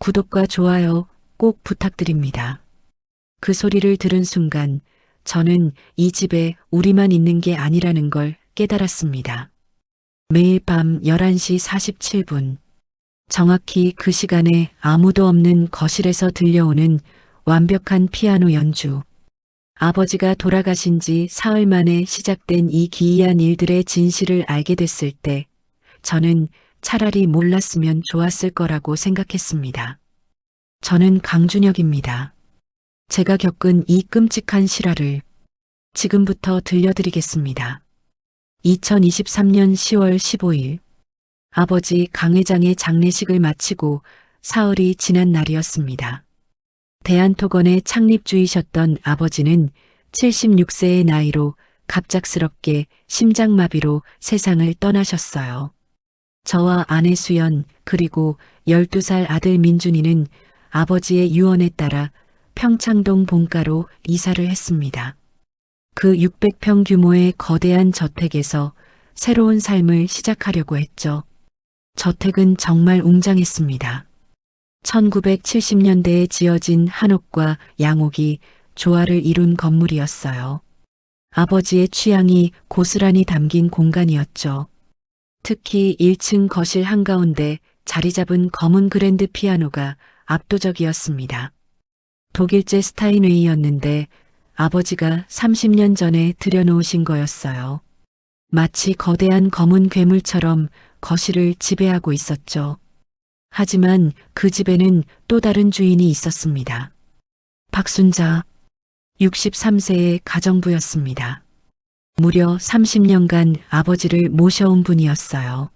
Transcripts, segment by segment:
구독과 좋아요 꼭 부탁드립니다. 그 소리를 들은 순간 저는 이 집에 우리만 있는 게 아니라는 걸 깨달았습니다. 매일 밤 11시 47분, 정확히 그 시간에 아무도 없는 거실에서 들려오는 완벽한 피아노 연주. 아버지가 돌아가신 지 사흘 만에 시작된 이 기이한 일들의 진실을 알게 됐을 때 저는 차라리 몰랐으면 좋았을 거라고 생각했습니다. 저는 강준혁입니다. 제가 겪은 이 끔찍한 실화를 지금부터 들려드리겠습니다. 2023년 10월 15일, 아버지 강 회장의 장례식을 마치고 사흘이 지난 날이었습니다. 대한토건의 창립주이셨던 아버지는 76세의 나이로 갑작스럽게 심장마비로 세상을 떠나셨어요. 저와 아내 수연 그리고 12살 아들 민준이는 아버지의 유언에 따라 평창동 본가로 이사를 했습니다. 그 600평 규모의 거대한 저택에서 새로운 삶을 시작하려고 했죠. 저택은 정말 웅장했습니다. 1970년대에 지어진 한옥과 양옥이 조화를 이룬 건물이었어요. 아버지의 취향이 고스란히 담긴 공간이었죠. 특히 1층 거실 한가운데 자리 잡은 검은 그랜드 피아노가 압도적이었습니다. 독일제 스타인웨이였는데 아버지가 30년 전에 들여놓으신 거였어요. 마치 거대한 검은 괴물처럼 거실을 지배하고 있었죠. 하지만 그 집에는 또 다른 주인이 있었습니다. 박순자, 63세의 가정부였습니다. 무려 30년간 아버지를 모셔온 분이었어요.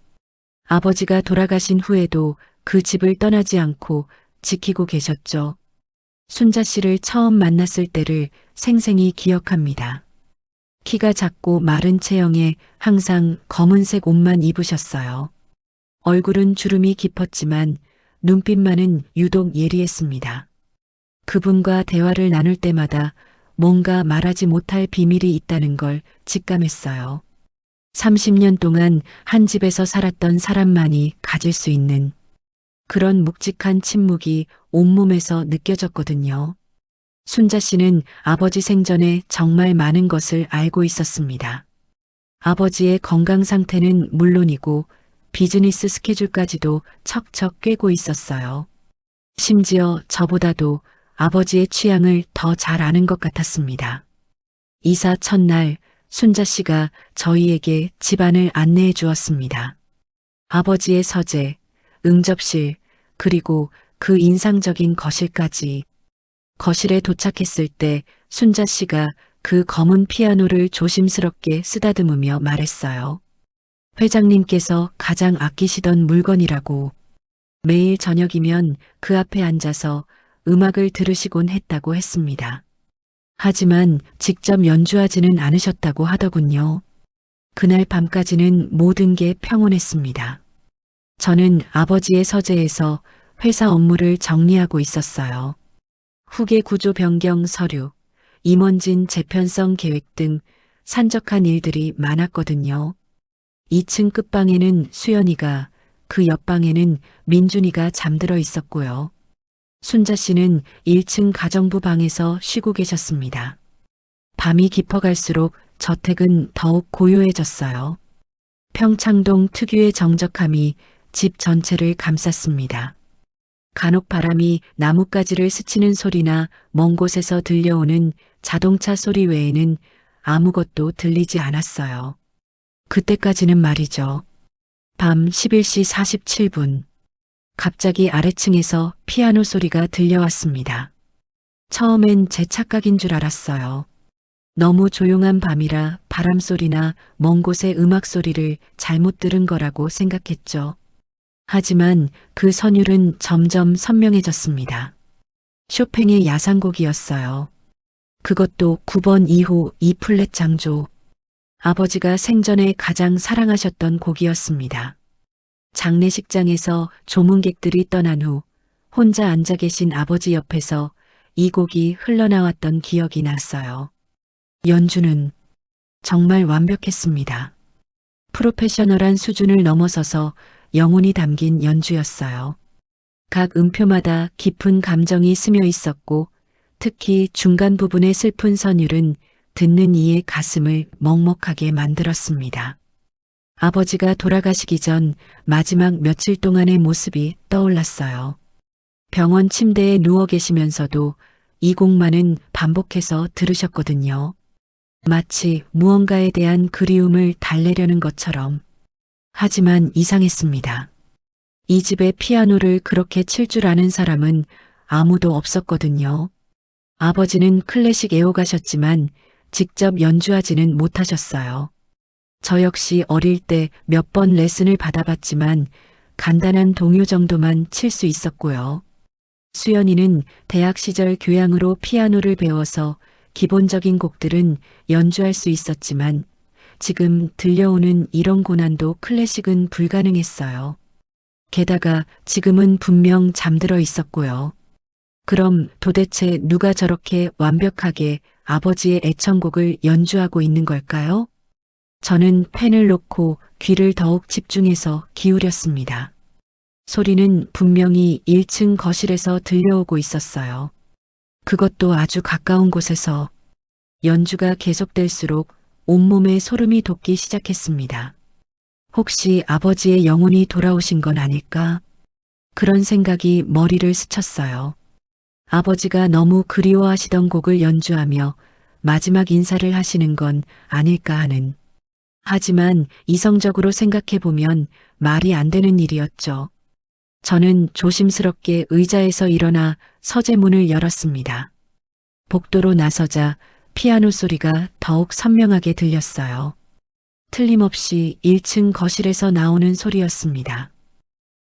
아버지가 돌아가신 후에도 그 집을 떠나지 않고 지키고 계셨죠. 순자 씨를 처음 만났을 때를 생생히 기억합니다. 키가 작고 마른 체형에 항상 검은색 옷만 입으셨어요. 얼굴은 주름이 깊었지만 눈빛만은 유독 예리했습니다. 그분과 대화를 나눌 때마다 뭔가 말하지 못할 비밀이 있다는 걸 직감했어요. 30년 동안 한 집에서 살았던 사람만이 가질 수 있는 그런 묵직한 침묵이 온몸에서 느껴졌거든요. 순자 씨는 아버지 생전에 정말 많은 것을 알고 있었습니다. 아버지의 건강 상태는 물론이고 비즈니스 스케줄까지도 척척 꿰고 있었어요. 심지어 저보다도 아버지의 취향을 더 잘 아는 것 같았습니다. 이사 첫날 순자 씨가 저희에게 집안을 안내해 주었습니다. 아버지의 서재, 응접실, 그리고 그 인상적인 거실까지. 거실에 도착했을 때 순자 씨가 그 검은 피아노를 조심스럽게 쓰다듬으며 말했어요. 회장님께서 가장 아끼시던 물건이라고. 매일 저녁이면 그 앞에 앉아서 음악을 들으시곤 했다고 했습니다. 하지만 직접 연주하지는 않으셨다고 하더군요. 그날 밤까지는 모든 게 평온했습니다. 저는 아버지의 서재에서 회사 업무를 정리하고 있었어요. 후계 구조 변경 서류, 임원진 재편성 계획 등 산적한 일들이 많았거든요. 2층 끝방에는 수연이가, 그 옆방에는 민준이가 잠들어 있었고요. 순자 씨는 1층 가정부 방에서 쉬고 계셨습니다. 밤이 깊어갈수록 저택은 더욱 고요해졌어요. 평창동 특유의 정적함이 집 전체를 감쌌습니다. 간혹 바람이 나뭇가지를 스치는 소리나 먼 곳에서 들려오는 자동차 소리 외에는 아무것도 들리지 않았어요. 그때까지는 말이죠. 밤 11시 47분. 갑자기 아래층에서 피아노 소리가 들려왔습니다. 처음엔 제 착각인 줄 알았어요. 너무 조용한 밤이라 바람 소리나 먼 곳의 음악 소리를 잘못 들은 거라고 생각했죠. 하지만 그 선율은 점점 선명해졌습니다. 쇼팽의 야상곡이었어요. 그것도 9번 2호 E 플랫 장조. 아버지가 생전에 가장 사랑하셨던 곡이었습니다. 장례식장에서 조문객들이 떠난 후 혼자 앉아 계신 아버지 옆에서 이 곡이 흘러나왔던 기억이 났어요. 연주는 정말 완벽했습니다. 프로페셔널한 수준을 넘어서서 영혼이 담긴 연주였어요. 각 음표마다 깊은 감정이 스며 있었고 특히 중간 부분의 슬픈 선율은 듣는 이의 가슴을 먹먹하게 만들었습니다. 아버지가 돌아가시기 전 마지막 며칠 동안의 모습이 떠올랐어요. 병원 침대에 누워 계시면서도 이 곡만은 반복해서 들으셨거든요. 마치 무언가에 대한 그리움을 달래려는 것처럼. 하지만 이상했습니다. 이 집에 피아노를 그렇게 칠 줄 아는 사람은 아무도 없었거든요. 아버지는 클래식 애호가셨지만 직접 연주하지는 못하셨어요. 저 역시 어릴 때 몇 번 레슨을 받아봤지만 간단한 동요 정도만 칠 수 있었고요. 수연이는 대학 시절 교양으로 피아노를 배워서 기본적인 곡들은 연주할 수 있었지만 지금 들려오는 이런 고난도 클래식은 불가능했어요. 게다가 지금은 분명 잠들어 있었고요. 그럼 도대체 누가 저렇게 완벽하게 아버지의 애창곡을 연주하고 있는 걸까요? 저는 펜을 놓고 귀를 더욱 집중해서 기울였습니다. 소리는 분명히 1층 거실에서 들려오고 있었어요. 그것도 아주 가까운 곳에서. 연주가 계속될수록 온몸에 소름이 돋기 시작했습니다. 혹시 아버지의 영혼이 돌아오신 건 아닐까? 그런 생각이 머리를 스쳤어요. 아버지가 너무 그리워하시던 곡을 연주하며 마지막 인사를 하시는 건 아닐까 하는. 하지만 이성적으로 생각해보면 말이 안 되는 일이었죠. 저는 조심스럽게 의자에서 일어나 서재문을 열었습니다. 복도로 나서자 피아노 소리가 더욱 선명하게 들렸어요. 틀림없이 1층 거실에서 나오는 소리였습니다.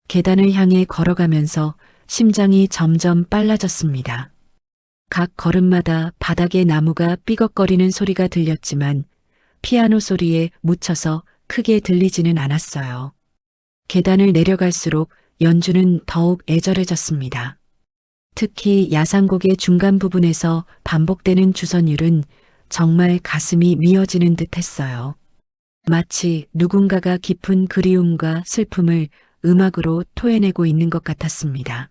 계단을 향해 걸어가면서 심장이 점점 빨라졌습니다. 각 걸음마다 바닥에 나무가 삐걱거리는 소리가 들렸지만 피아노 소리에 묻혀서 크게 들리지는 않았어요. 계단을 내려갈수록 연주는 더욱 애절해졌습니다. 특히 야상곡의 중간 부분에서 반복되는 주선율은 정말 가슴이 미어지는 듯 했어요. 마치 누군가가 깊은 그리움과 슬픔을 음악으로 토해내고 있는 것 같았습니다.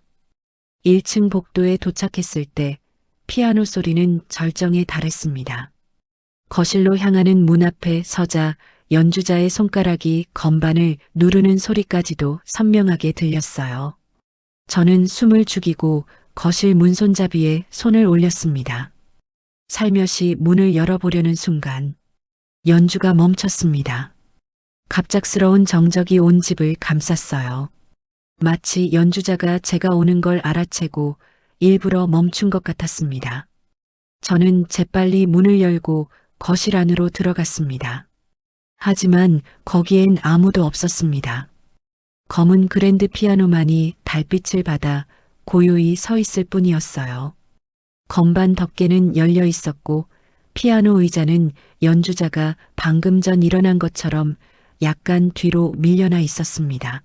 1층 복도에 도착했을 때 피아노 소리는 절정에 달했습니다. 거실로 향하는 문 앞에 서자 연주자의 손가락이 건반을 누르는 소리까지도 선명하게 들렸어요. 저는 숨을 죽이고 거실 문손잡이에 손을 올렸습니다. 살며시 문을 열어보려는 순간 연주가 멈췄습니다. 갑작스러운 정적이 온 집을 감쌌어요. 마치 연주자가 제가 오는 걸 알아채고 일부러 멈춘 것 같았습니다. 저는 재빨리 문을 열고 거실 안으로 들어갔습니다. 하지만 거기엔 아무도 없었습니다. 검은 그랜드 피아노만이 달빛을 받아 고요히 서 있을 뿐이었어요. 건반 덮개는 열려 있었고 피아노 의자는 연주자가 방금 전 일어난 것처럼 약간 뒤로 밀려나 있었습니다.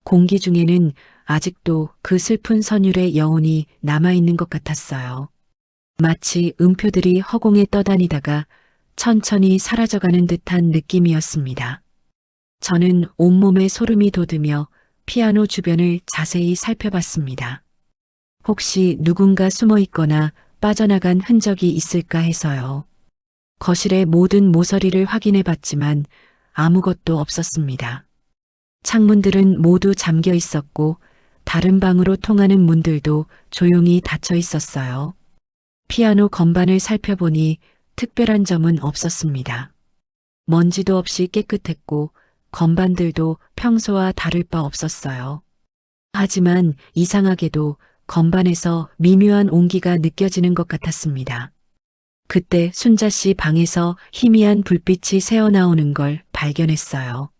공기 중에는 아직도 그 슬픈 선율의 여운이 남아있는 것 같았어요. 마치 음표들이 허공에 떠다니다가 천천히 사라져가는 듯한 느낌이었습니다. 저는 온몸에 소름이 돋으며 피아노 주변을 자세히 살펴봤습니다. 혹시 누군가 숨어 있거나 빠져나간 흔적이 있을까 해서요. 거실의 모든 모서리를 확인해 봤지만 아무것도 없었습니다. 창문들은 모두 잠겨 있었고 다른 방으로 통하는 문들도 조용히 닫혀 있었어요. 피아노 건반을 살펴보니 특별한 점은 없었습니다. 먼지도 없이 깨끗했고 건반들도 평소와 다를 바 없었어요. 하지만 이상하게도 건반에서 미묘한 온기가 느껴지는 것 같았습니다. 그때 순자 씨 방에서 희미한 불빛이 새어나오는 걸 발견했어요.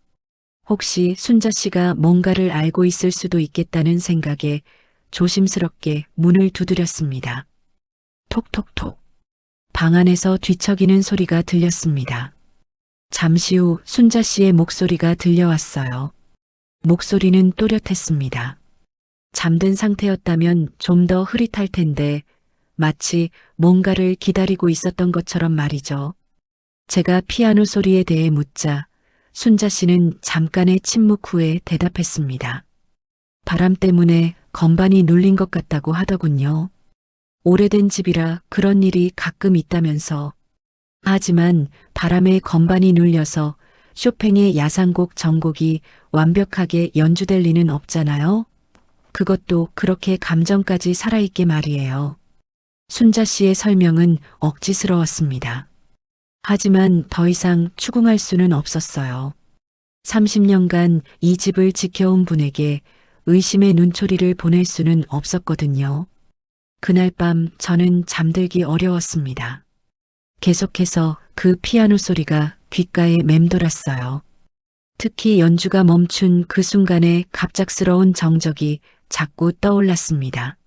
혹시 순자 씨가 뭔가를 알고 있을 수도 있겠다는 생각에 조심스럽게 문을 두드렸습니다. 톡톡톡. 방 안에서 뒤척이는 소리가 들렸습니다. 잠시 후 순자 씨의 목소리가 들려왔어요. 목소리는 또렷했습니다. 잠든 상태였다면 좀 더 흐릿할 텐데 마치 뭔가를 기다리고 있었던 것처럼 말이죠. 제가 피아노 소리에 대해 묻자 순자 씨는 잠깐의 침묵 후에 대답했습니다. 바람 때문에 건반이 눌린 것 같다고 하더군요. 오래된 집이라 그런 일이 가끔 있다면서. 하지만 바람에 건반이 눌려서 쇼팽의 야상곡 전곡이 완벽하게 연주될 리는 없잖아요. 그것도 그렇게 감정까지 살아있게 말이에요. 순자 씨의 설명은 억지스러웠습니다. 하지만 더 이상 추궁할 수는 없었어요. 30년간 이 집을 지켜온 분에게 의심의 눈초리를 보낼 수는 없었거든요. 그날 밤 저는 잠들기 어려웠습니다. 계속해서 그 피아노 소리가 귓가에 맴돌았어요. 특히 연주가 멈춘 그 순간에 갑작스러운 정적이 자꾸 떠올랐습니다.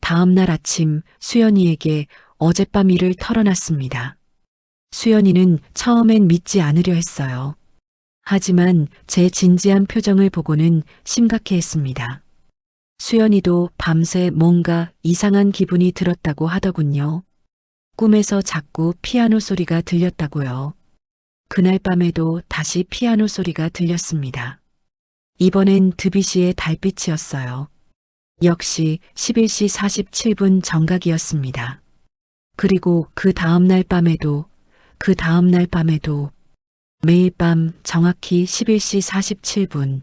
다음 날 아침 수연이에게 어젯밤 일을 털어놨습니다. 수연이는 처음엔 믿지 않으려 했어요. 하지만 제 진지한 표정을 보고는 심각해했습니다. 수연이도 밤새 뭔가 이상한 기분이 들었다고 하더군요. 꿈에서 자꾸 피아노 소리가 들렸다고요. 그날 밤에도 다시 피아노 소리가 들렸습니다. 이번엔 드뷔시의 달빛이었어요. 역시 11시 47분 정각이었습니다. 그리고 그 다음날 밤에도, 그 다음날 밤에도 매일 밤 정확히 11시 47분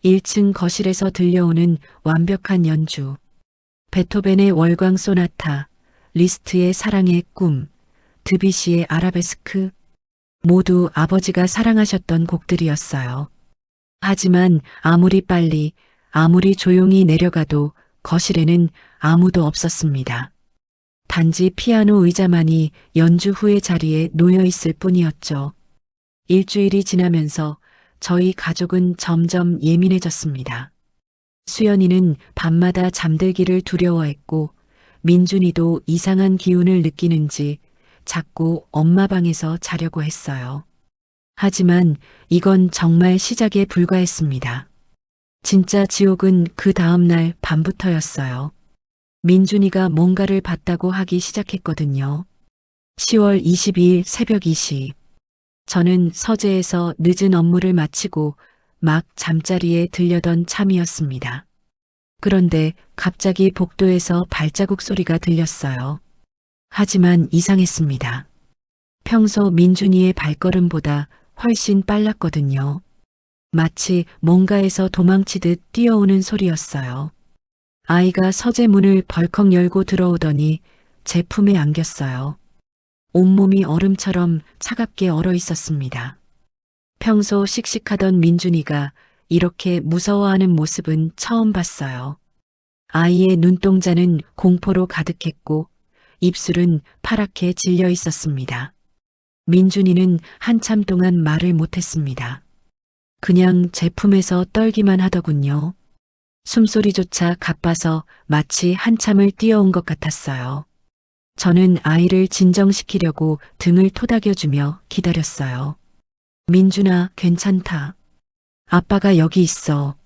1층 거실에서 들려오는 완벽한 연주. 베토벤의 월광 소나타, 리스트의 사랑의 꿈, 드뷔시의 아라베스크, 모두 아버지가 사랑하셨던 곡들이었어요. 하지만 아무리 빨리, 아무리 조용히 내려가도 거실에는 아무도 없었습니다. 단지 피아노 의자만이 연주 후의 자리에 놓여 있을 뿐이었죠. 일주일이 지나면서 저희 가족은 점점 예민해졌습니다. 수연이는 밤마다 잠들기를 두려워했고 민준이도 이상한 기운을 느끼는지 자꾸 엄마 방에서 자려고 했어요. 하지만 이건 정말 시작에 불과했습니다. 진짜 지옥은 그 다음날 밤부터였어요. 민준이가 뭔가를 봤다고 하기 시작했거든요. 10월 22일 새벽 2시. 저는 서재에서 늦은 업무를 마치고 막 잠자리에 들려던 참이었습니다. 그런데 갑자기 복도에서 발자국 소리가 들렸어요. 하지만 이상했습니다. 평소 민준이의 발걸음보다 훨씬 빨랐거든요. 마치 뭔가에서 도망치듯 뛰어오는 소리였어요. 아이가 서재 문을 벌컥 열고 들어오더니 제 품에 안겼어요. 온몸이 얼음처럼 차갑게 얼어 있었습니다. 평소 씩씩하던 민준이가 이렇게 무서워하는 모습은 처음 봤어요. 아이의 눈동자는 공포로 가득했고 입술은 파랗게 질려 있었습니다. 민준이는 한참 동안 말을 못했습니다. 그냥 제 품에서 떨기만 하더군요. 숨소리조차 가빠서 마치 한참을 뛰어온 것 같았어요. 저는 아이를 진정시키려고 등을 토닥여주며 기다렸어요. 민준아, 괜찮다. 아빠가 여기 있어.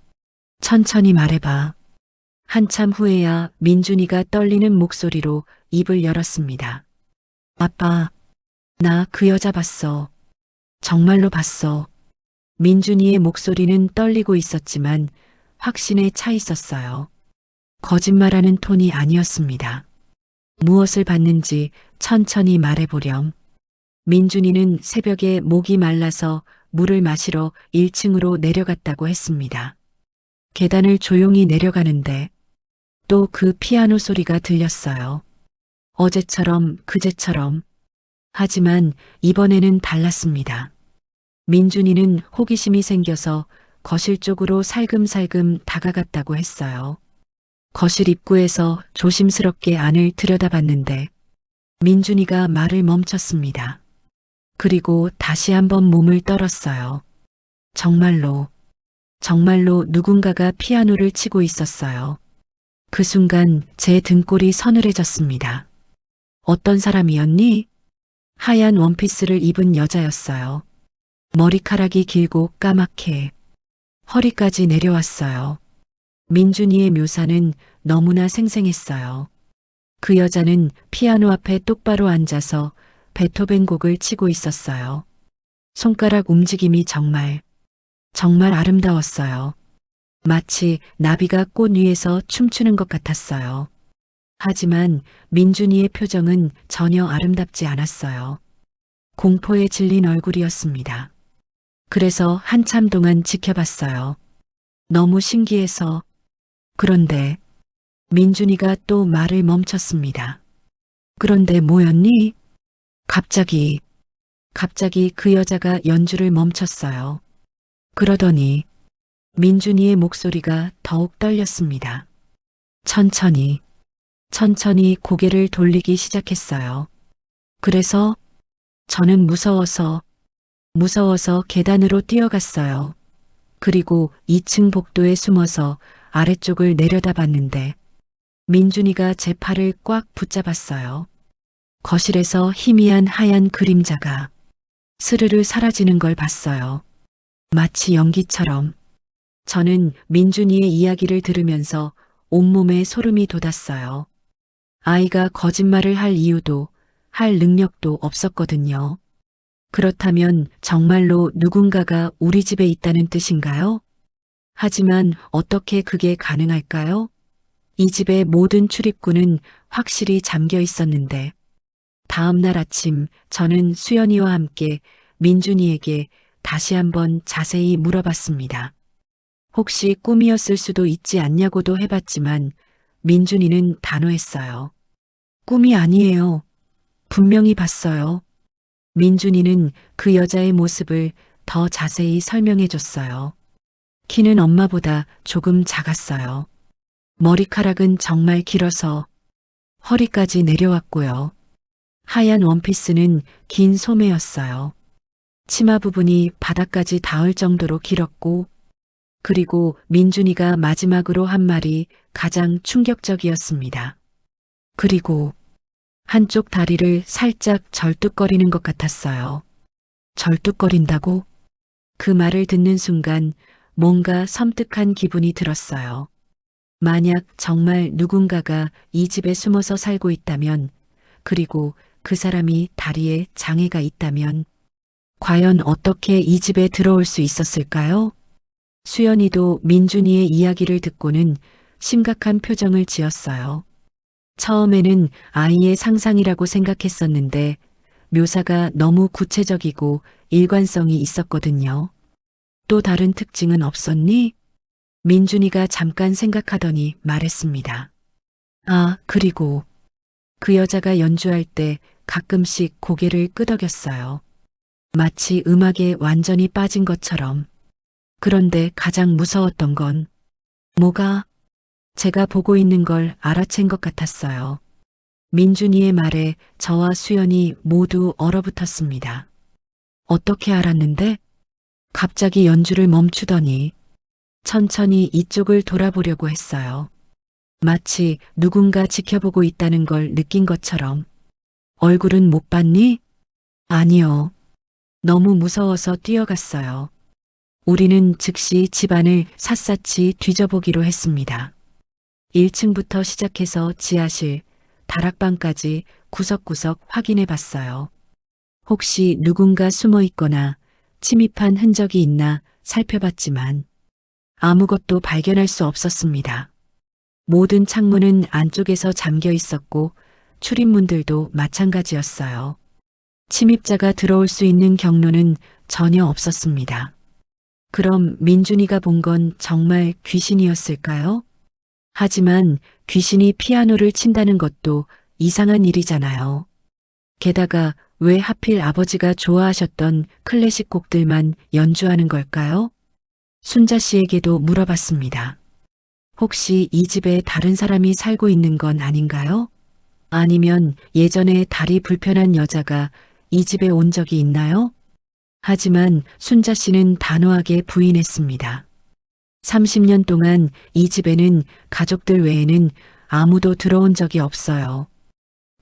천천히 말해봐. 한참 후에야 민준이가 떨리는 목소리로 입을 열었습니다. 아빠, 나 그 여자 봤어. 정말로 봤어. 민준이의 목소리는 떨리고 있었지만 확신에 차 있었어요. 거짓말하는 톤이 아니었습니다. 무엇을 봤는지 천천히 말해보렴. 민준이는 새벽에 목이 말라서 물을 마시러 1층으로 내려갔다고 했습니다. 계단을 조용히 내려가는데 또 그 피아노 소리가 들렸어요. 어제처럼 그제처럼. 하지만 이번에는 달랐습니다. 민준이는 호기심이 생겨서 거실 쪽으로 살금살금 다가갔다고 했어요. 거실 입구에서 조심스럽게 안을 들여다봤는데 민준이가 말을 멈췄습니다. 그리고 다시 한번 몸을 떨었어요. 정말로 누군가가 피아노를 치고 있었어요. 그 순간 제 등골이 서늘해졌습니다. 어떤 사람이었니? 하얀 원피스를 입은 여자였어요. 머리카락이 길고 까맣게 허리까지 내려왔어요. 민준이의 묘사는 너무나 생생했어요. 그 여자는 피아노 앞에 똑바로 앉아서 베토벤 곡을 치고 있었어요. 손가락 움직임이 정말 아름다웠어요. 마치 나비가 꽃 위에서 춤추는 것 같았어요. 하지만 민준이의 표정은 전혀 아름답지 않았어요. 공포에 질린 얼굴이었습니다. 그래서 한참 동안 지켜봤어요. 너무 신기해서. 그런데 민준이가 또 말을 멈췄습니다. 그런데 뭐였니? 갑자기 그 여자가 연주를 멈췄어요. 그러더니 민준이의 목소리가 더욱 떨렸습니다. 천천히 고개를 돌리기 시작했어요. 그래서 저는 무서워서 계단으로 뛰어갔어요. 그리고 2층 복도에 숨어서 아래쪽을 내려다봤는데 민준이가 제 팔을 꽉 붙잡았어요. 거실에서 희미한 하얀 그림자가 스르르 사라지는 걸 봤어요. 마치 연기처럼. 저는 민준이의 이야기를 들으면서 온몸에 소름이 돋았어요. 아이가 거짓말을 할 이유도 할 능력도 없었거든요. 그렇다면 정말로 누군가가 우리 집에 있다는 뜻인가요? 하지만 어떻게 그게 가능할까요? 이 집의 모든 출입구는 확실히 잠겨 있었는데 다음 날 아침 저는 수연이와 함께 민준이에게 다시 한번 자세히 물어봤습니다. 혹시 꿈이었을 수도 있지 않냐고도 해봤지만 민준이는 단호했어요. 꿈이 아니에요. 분명히 봤어요. 민준이는 그 여자의 모습을 더 자세히 설명해 줬어요. 키는 엄마보다 조금 작았어요. 머리카락은 정말 길어서 허리까지 내려왔고요. 하얀 원피스는 긴 소매였어요. 치마 부분이 바닥까지 닿을 정도로 길었고, 그리고 민준이가 마지막으로 한 말이 가장 충격적이었습니다. 그리고 한쪽 다리를 살짝 절뚝거리는 것 같았어요. 절뚝거린다고? 그 말을 듣는 순간 뭔가 섬뜩한 기분이 들었어요. 만약 정말 누군가가 이 집에 숨어서 살고 있다면, 그리고 그 사람이 다리에 장애가 있다면, 과연 어떻게 이 집에 들어올 수 있었을까요? 수연이도 민준이의 이야기를 듣고는 심각한 표정을 지었어요. 처음에는 아이의 상상이라고 생각했었는데 묘사가 너무 구체적이고 일관성이 있었거든요. 또 다른 특징은 없었니? 민준이가 잠깐 생각하더니 말했습니다. 아, 그리고 그 여자가 연주할 때 가끔씩 고개를 끄덕였어요. 마치 음악에 완전히 빠진 것처럼. 그런데 가장 무서웠던 건 뭐가? 제가 보고 있는 걸 알아챈 것 같았어요. 민준이의 말에 저와 수연이 모두 얼어붙었습니다. 어떻게 알았는데? 갑자기 연주를 멈추더니 천천히 이쪽을 돌아보려고 했어요. 마치 누군가 지켜보고 있다는 걸 느낀 것처럼. 얼굴은 못 봤니? 아니요. 너무 무서워서 뛰어갔어요. 우리는 즉시 집안을 샅샅이 뒤져보기로 했습니다. 1층부터 시작해서 지하실, 다락방까지 구석구석 확인해 봤어요. 혹시 누군가 숨어 있거나 침입한 흔적이 있나 살펴봤지만 아무것도 발견할 수 없었습니다. 모든 창문은 안쪽에서 잠겨 있었고 출입문들도 마찬가지였어요. 침입자가 들어올 수 있는 경로는 전혀 없었습니다. 그럼 민준이가 본 건 정말 귀신이었을까요? 하지만 귀신이 피아노를 친다는 것도 이상한 일이잖아요. 게다가 왜 하필 아버지가 좋아하셨던 클래식 곡들만 연주하는 걸까요? 순자 씨에게도 물어봤습니다. 혹시 이 집에 다른 사람이 살고 있는 건 아닌가요? 아니면 예전에 다리 불편한 여자가 이 집에 온 적이 있나요? 하지만 순자 씨는 단호하게 부인했습니다. 30년 동안 이 집에는 가족들 외에는 아무도 들어온 적이 없어요.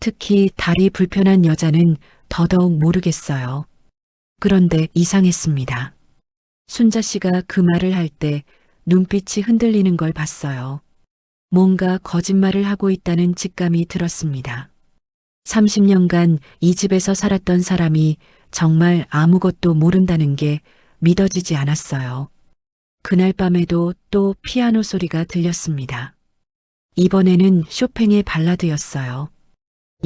특히 다리 불편한 여자는 더더욱 모르겠어요. 그런데 이상했습니다. 순자 씨가 그 말을 할 때 눈빛이 흔들리는 걸 봤어요. 뭔가 거짓말을 하고 있다는 직감이 들었습니다. 30년간 이 집에서 살았던 사람이 정말 아무것도 모른다는 게 믿어지지 않았어요. 그날 밤에도 또 피아노 소리가 들렸습니다. 이번에는 쇼팽의 발라드였어요.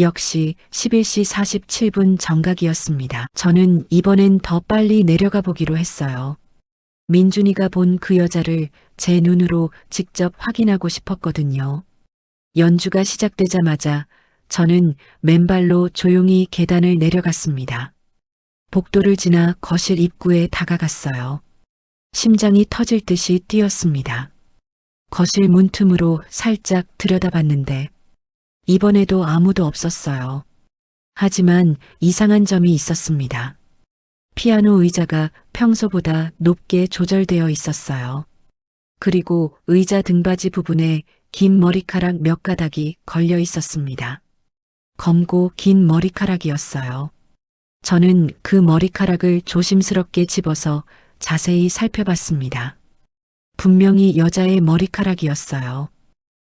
역시 11시 47분 정각이었습니다. 저는 이번엔 더 빨리 내려가 보기로 했어요. 민준이가 본 그 여자를 제 눈으로 직접 확인하고 싶었거든요. 연주가 시작되자마자 저는 맨발로 조용히 계단을 내려갔습니다. 복도를 지나 거실 입구에 다가갔어요. 심장이 터질 듯이 뛰었습니다. 거실 문틈으로 살짝 들여다봤는데 이번에도 아무도 없었어요. 하지만 이상한 점이 있었습니다. 피아노 의자가 평소보다 높게 조절되어 있었어요. 그리고 의자 등받이 부분에 긴 머리카락 몇 가닥이 걸려 있었습니다. 검고 긴 머리카락이었어요. 저는 그 머리카락을 조심스럽게 집어서 자세히 살펴봤습니다. 분명히 여자의 머리카락이었어요.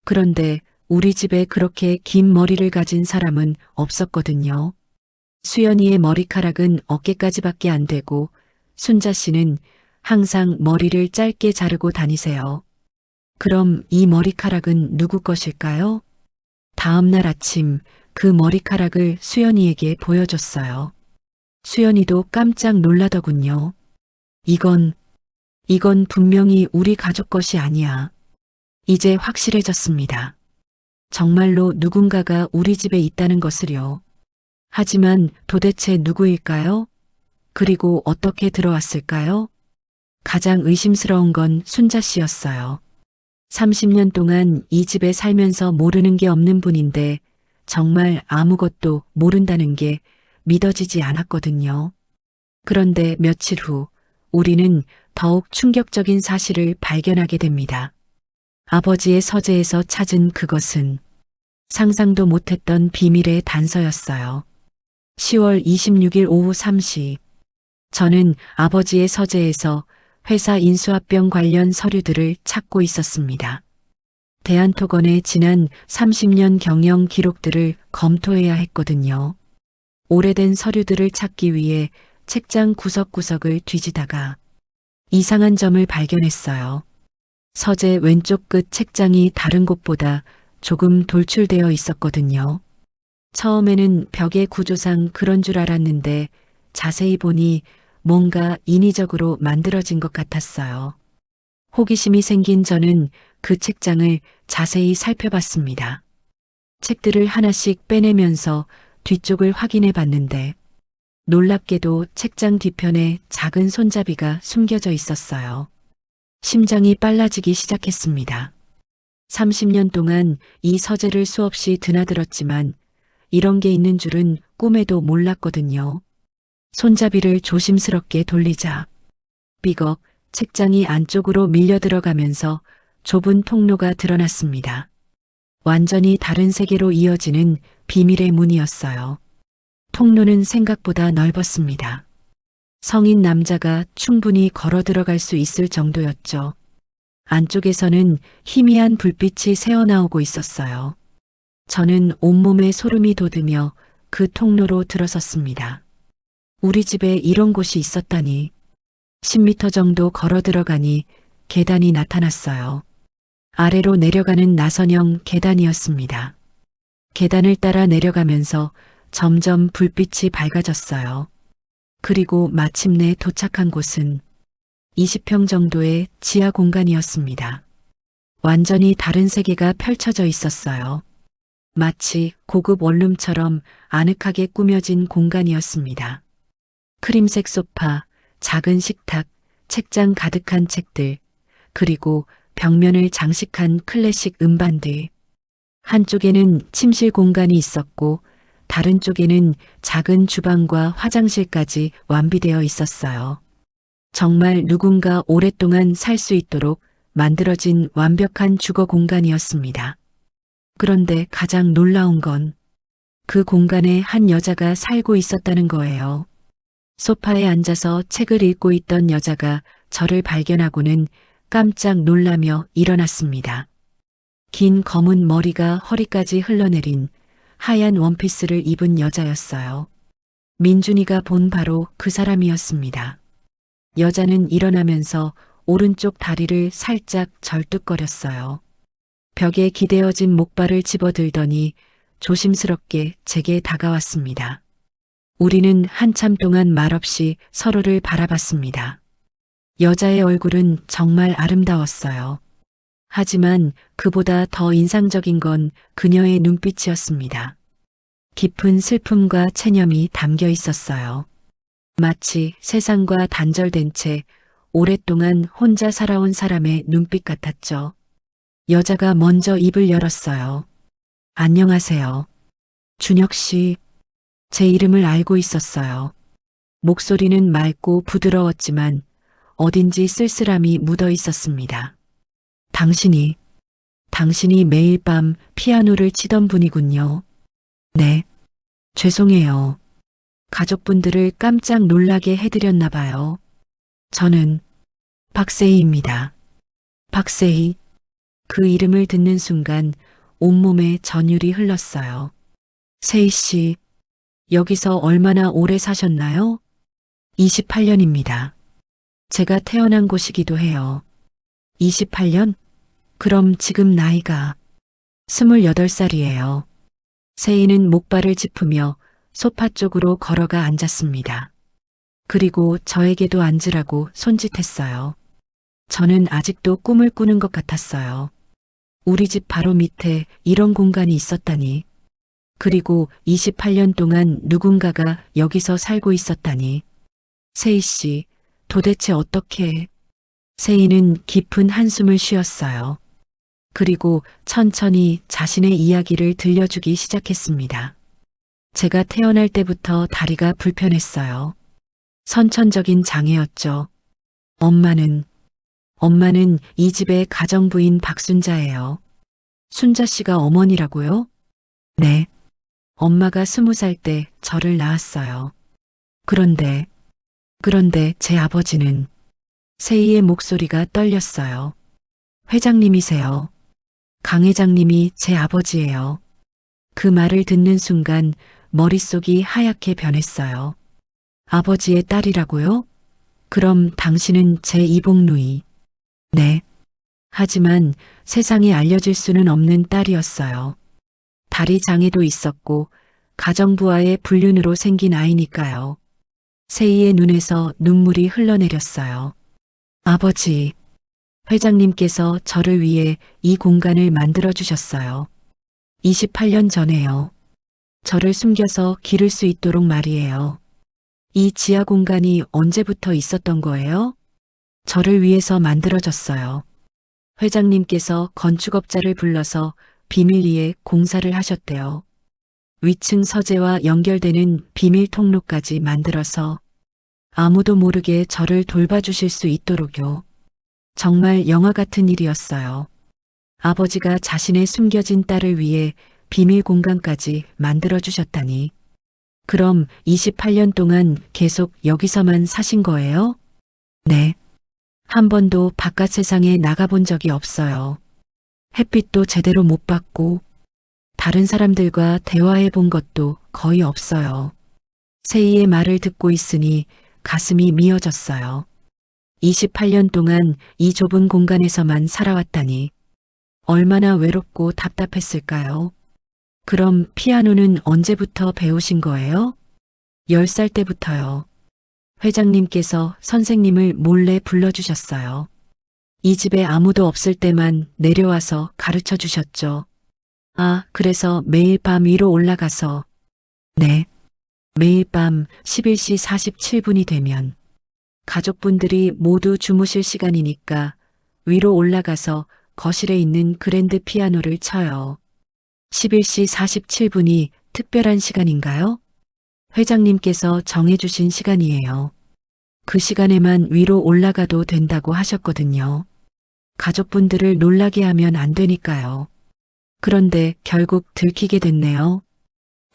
그런데 우리 집에 그렇게 긴 머리를 가진 사람은 없었거든요. 수연이의 머리카락은 어깨까지밖에 안 되고 순자 씨는 항상 머리를 짧게 자르고 다니세요. 그럼 이 머리카락은 누구 것일까요? 다음 날 아침 그 머리카락을 수연이에게 보여줬어요. 수연이도 깜짝 놀라더군요. 이건 분명히 우리 가족 것이 아니야. 이제 확실해졌습니다. 정말로 누군가가 우리 집에 있다는 것을요. 하지만 도대체 누구일까요? 그리고 어떻게 들어왔을까요? 가장 의심스러운 건 순자 씨였어요. 30년 동안 이 집에 살면서 모르는 게 없는 분인데 정말 아무것도 모른다는 게 믿어지지 않았거든요. 그런데 며칠 후 우리는 더욱 충격적인 사실을 발견하게 됩니다. 아버지의 서재에서 찾은 그것은 상상도 못했던 비밀의 단서였어요. 10월 26일 오후 3시 저는 아버지의 서재에서 회사 인수합병 관련 서류들을 찾고 있었습니다. 대한토건의 지난 30년 경영 기록들을 검토해야 했거든요. 오래된 서류들을 찾기 위해 책장 구석구석을 뒤지다가 이상한 점을 발견했어요. 서재 왼쪽 끝 책장이 다른 곳보다 조금 돌출되어 있었거든요. 처음에는 벽의 구조상 그런 줄 알았는데 자세히 보니 뭔가 인위적으로 만들어진 것 같았어요. 호기심이 생긴 저는 그 책장을 자세히 살펴봤습니다. 책들을 하나씩 빼내면서 뒤쪽을 확인해 봤는데 놀랍게도 책장 뒤편에 작은 손잡이가 숨겨져 있었어요. 심장이 빨라지기 시작했습니다. 30년 동안 이 서재를 수없이 드나들었지만 이런 게 있는 줄은 꿈에도 몰랐거든요. 손잡이를 조심스럽게 돌리자 삐걱 책장이 안쪽으로 밀려 들어가면서 좁은 통로가 드러났습니다. 완전히 다른 세계로 이어지는 비밀의 문이었어요. 통로는 생각보다 넓었습니다. 성인 남자가 충분히 걸어 들어갈 수 있을 정도였죠. 안쪽에서는 희미한 불빛이 새어나오고 있었어요. 저는 온몸에 소름이 돋으며 그 통로로 들어섰습니다. 우리 집에 이런 곳이 있었다니. 10m 정도 걸어 들어가니 계단이 나타났어요. 아래로 내려가는 나선형 계단이었습니다. 계단을 따라 내려가면서 점점 불빛이 밝아졌어요. 그리고 마침내 도착한 곳은 20평 정도의 지하 공간이었습니다. 완전히 다른 세계가 펼쳐져 있었어요. 마치 고급 원룸처럼 아늑하게 꾸며진 공간이었습니다. 크림색 소파, 작은 식탁, 책장 가득한 책들, 그리고 벽면을 장식한 클래식 음반들. 한쪽에는 침실 공간이 있었고 다른 쪽에는 작은 주방과 화장실까지 완비되어 있었어요. 정말 누군가 오랫동안 살 수 있도록 만들어진 완벽한 주거 공간이었습니다. 그런데 가장 놀라운 건 그 공간에 한 여자가 살고 있었다는 거예요. 소파에 앉아서 책을 읽고 있던 여자가 저를 발견하고는 깜짝 놀라며 일어났습니다. 긴 검은 머리가 허리까지 흘러내린 하얀 원피스를 입은 여자였어요. 민준이가 본 바로 그 사람이었습니다. 여자는 일어나면서 오른쪽 다리를 살짝 절뚝거렸어요. 벽에 기대어진 목발을 집어들더니 조심스럽게 제게 다가왔습니다. 우리는 한참 동안 말없이 서로를 바라봤습니다. 여자의 얼굴은 정말 아름다웠어요. 하지만 그보다 더 인상적인 건 그녀의 눈빛이었습니다. 깊은 슬픔과 체념이 담겨 있었어요. 마치 세상과 단절된 채 오랫동안 혼자 살아온 사람의 눈빛 같았죠. 여자가 먼저 입을 열었어요. 안녕하세요. 준혁 씨. 제 이름을 알고 있었어요. 목소리는 맑고 부드러웠지만 어딘지 쓸쓸함이 묻어 있었습니다. 당신이 매일 밤 피아노를 치던 분이군요. 네. 죄송해요. 가족분들을 깜짝 놀라게 해드렸나 봐요. 저는 박세희입니다. 박세희. 그 이름을 듣는 순간 온몸에 전율이 흘렀어요. 세희 씨, 여기서 얼마나 오래 사셨나요? 28년입니다. 제가 태어난 곳이기도 해요. 28년? 그럼 지금 나이가 28살이에요. 세희는 목발을 짚으며 소파 쪽으로 걸어가 앉았습니다. 그리고 저에게도 앉으라고 손짓했어요. 저는 아직도 꿈을 꾸는 것 같았어요. 우리 집 바로 밑에 이런 공간이 있었다니. 그리고 28년 동안 누군가가 여기서 살고 있었다니. 세희 씨, 도대체 어떻게... 세희는 깊은 한숨을 쉬었어요. 그리고 천천히 자신의 이야기를 들려주기 시작했습니다. 제가 태어날 때부터 다리가 불편했어요. 선천적인 장애였죠. 엄마는 이 집의 가정부인 박순자예요. 순자 씨가 어머니라고요? 네. 엄마가 20살 때 저를 낳았어요. 그런데 제 아버지는... 세희의 목소리가 떨렸어요. 회장님이세요. 강 회장님이 제 아버지예요. 그 말을 듣는 순간 머릿속이 하얗게 변했어요. 아버지의 딸이라고요? 그럼 당신은 제 이복누이. 네. 하지만 세상에 알려질 수는 없는 딸이었어요. 다리 장애도 있었고 가정부와의 불륜으로 생긴 아이니까요. 세희의 눈에서 눈물이 흘러내렸어요. 아버지, 회장님께서 저를 위해 이 공간을 만들어 주셨어요. 28년 전에요. 저를 숨겨서 기를 수 있도록 말이에요. 이 지하 공간이 언제부터 있었던 거예요? 저를 위해서 만들어졌어요. 회장님께서 건축업자를 불러서 비밀리에 공사를 하셨대요. 위층 서재와 연결되는 비밀 통로까지 만들어서 아무도 모르게 저를 돌봐주실 수 있도록요. 정말 영화 같은 일이었어요. 아버지가 자신의 숨겨진 딸을 위해 비밀 공간까지 만들어주셨다니. 그럼 28년 동안 계속 여기서만 사신 거예요? 네. 한 번도 바깥 세상에 나가본 적이 없어요. 햇빛도 제대로 못 받고 다른 사람들과 대화해 본 것도 거의 없어요. 세희의 말을 듣고 있으니 가슴이 미어졌어요. 28년 동안 이 좁은 공간에서만 살아왔다니 얼마나 외롭고 답답했을까요? 그럼 피아노는 언제부터 배우신 거예요? 10살 때부터요. 회장님께서 선생님을 몰래 불러주셨어요. 이 집에 아무도 없을 때만 내려와서 가르쳐 주셨죠. 아, 그래서 매일 밤 위로 올라가서... 네. 매일 밤 11시 47분이 되면 가족분들이 모두 주무실 시간이니까 위로 올라가서 거실에 있는 그랜드 피아노를 쳐요. 11시 47분이 특별한 시간인가요? 회장님께서 정해주신 시간이에요. 그 시간에만 위로 올라가도 된다고 하셨거든요. 가족분들을 놀라게 하면 안 되니까요. 그런데 결국 들키게 됐네요.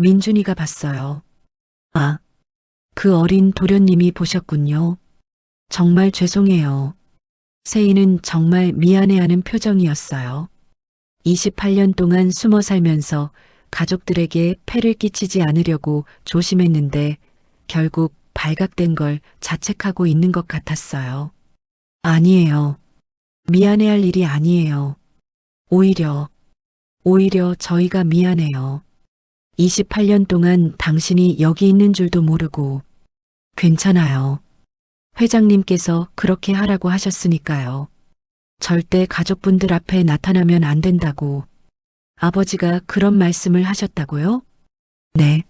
민준이가 봤어요. 아, 그 어린 도련님이 보셨군요. 정말 죄송해요. 세희는 정말 미안해하는 표정이었어요. 28년 동안 숨어 살면서 가족들에게 폐를 끼치지 않으려고 조심했는데 결국 발각된 걸 자책하고 있는 것 같았어요. 아니에요. 미안해할 일이 아니에요. 오히려 저희가 미안해요. 28년 동안 당신이 여기 있는 줄도 모르고. 괜찮아요. 회장님께서 그렇게 하라고 하셨으니까요. 절대 가족분들 앞에 나타나면 안 된다고. 아버지가 그런 말씀을 하셨다고요? 네.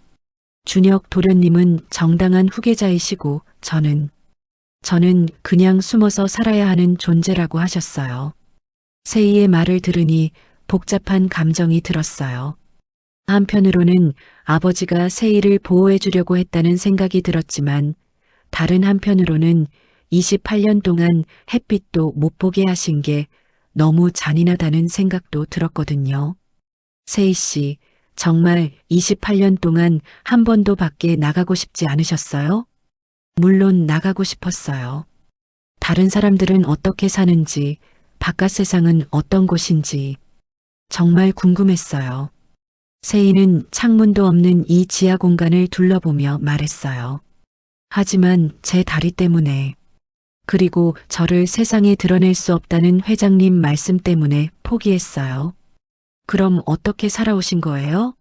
준혁 도련님은 정당한 후계자이시고 저는 그냥 숨어서 살아야 하는 존재라고 하셨어요. 세희의 말을 들으니 복잡한 감정이 들었어요. 한편으로는 아버지가 세희를 보호해 주려고 했다는 생각이 들었지만 다른 한편으로는 28년 동안 햇빛도 못 보게 하신 게 너무 잔인하다는 생각도 들었거든요. 세희 씨, 정말 28년 동안 한 번도 밖에 나가고 싶지 않으셨어요? 물론 나가고 싶었어요. 다른 사람들은 어떻게 사는지, 바깥 세상은 어떤 곳인지 정말 궁금했어요. 세희는 창문도 없는 이 지하 공간을 둘러보며 말했어요. 하지만 제 다리 때문에, 그리고 저를 세상에 드러낼 수 없다는 회장님 말씀 때문에 포기했어요. 그럼 어떻게 살아오신 거예요?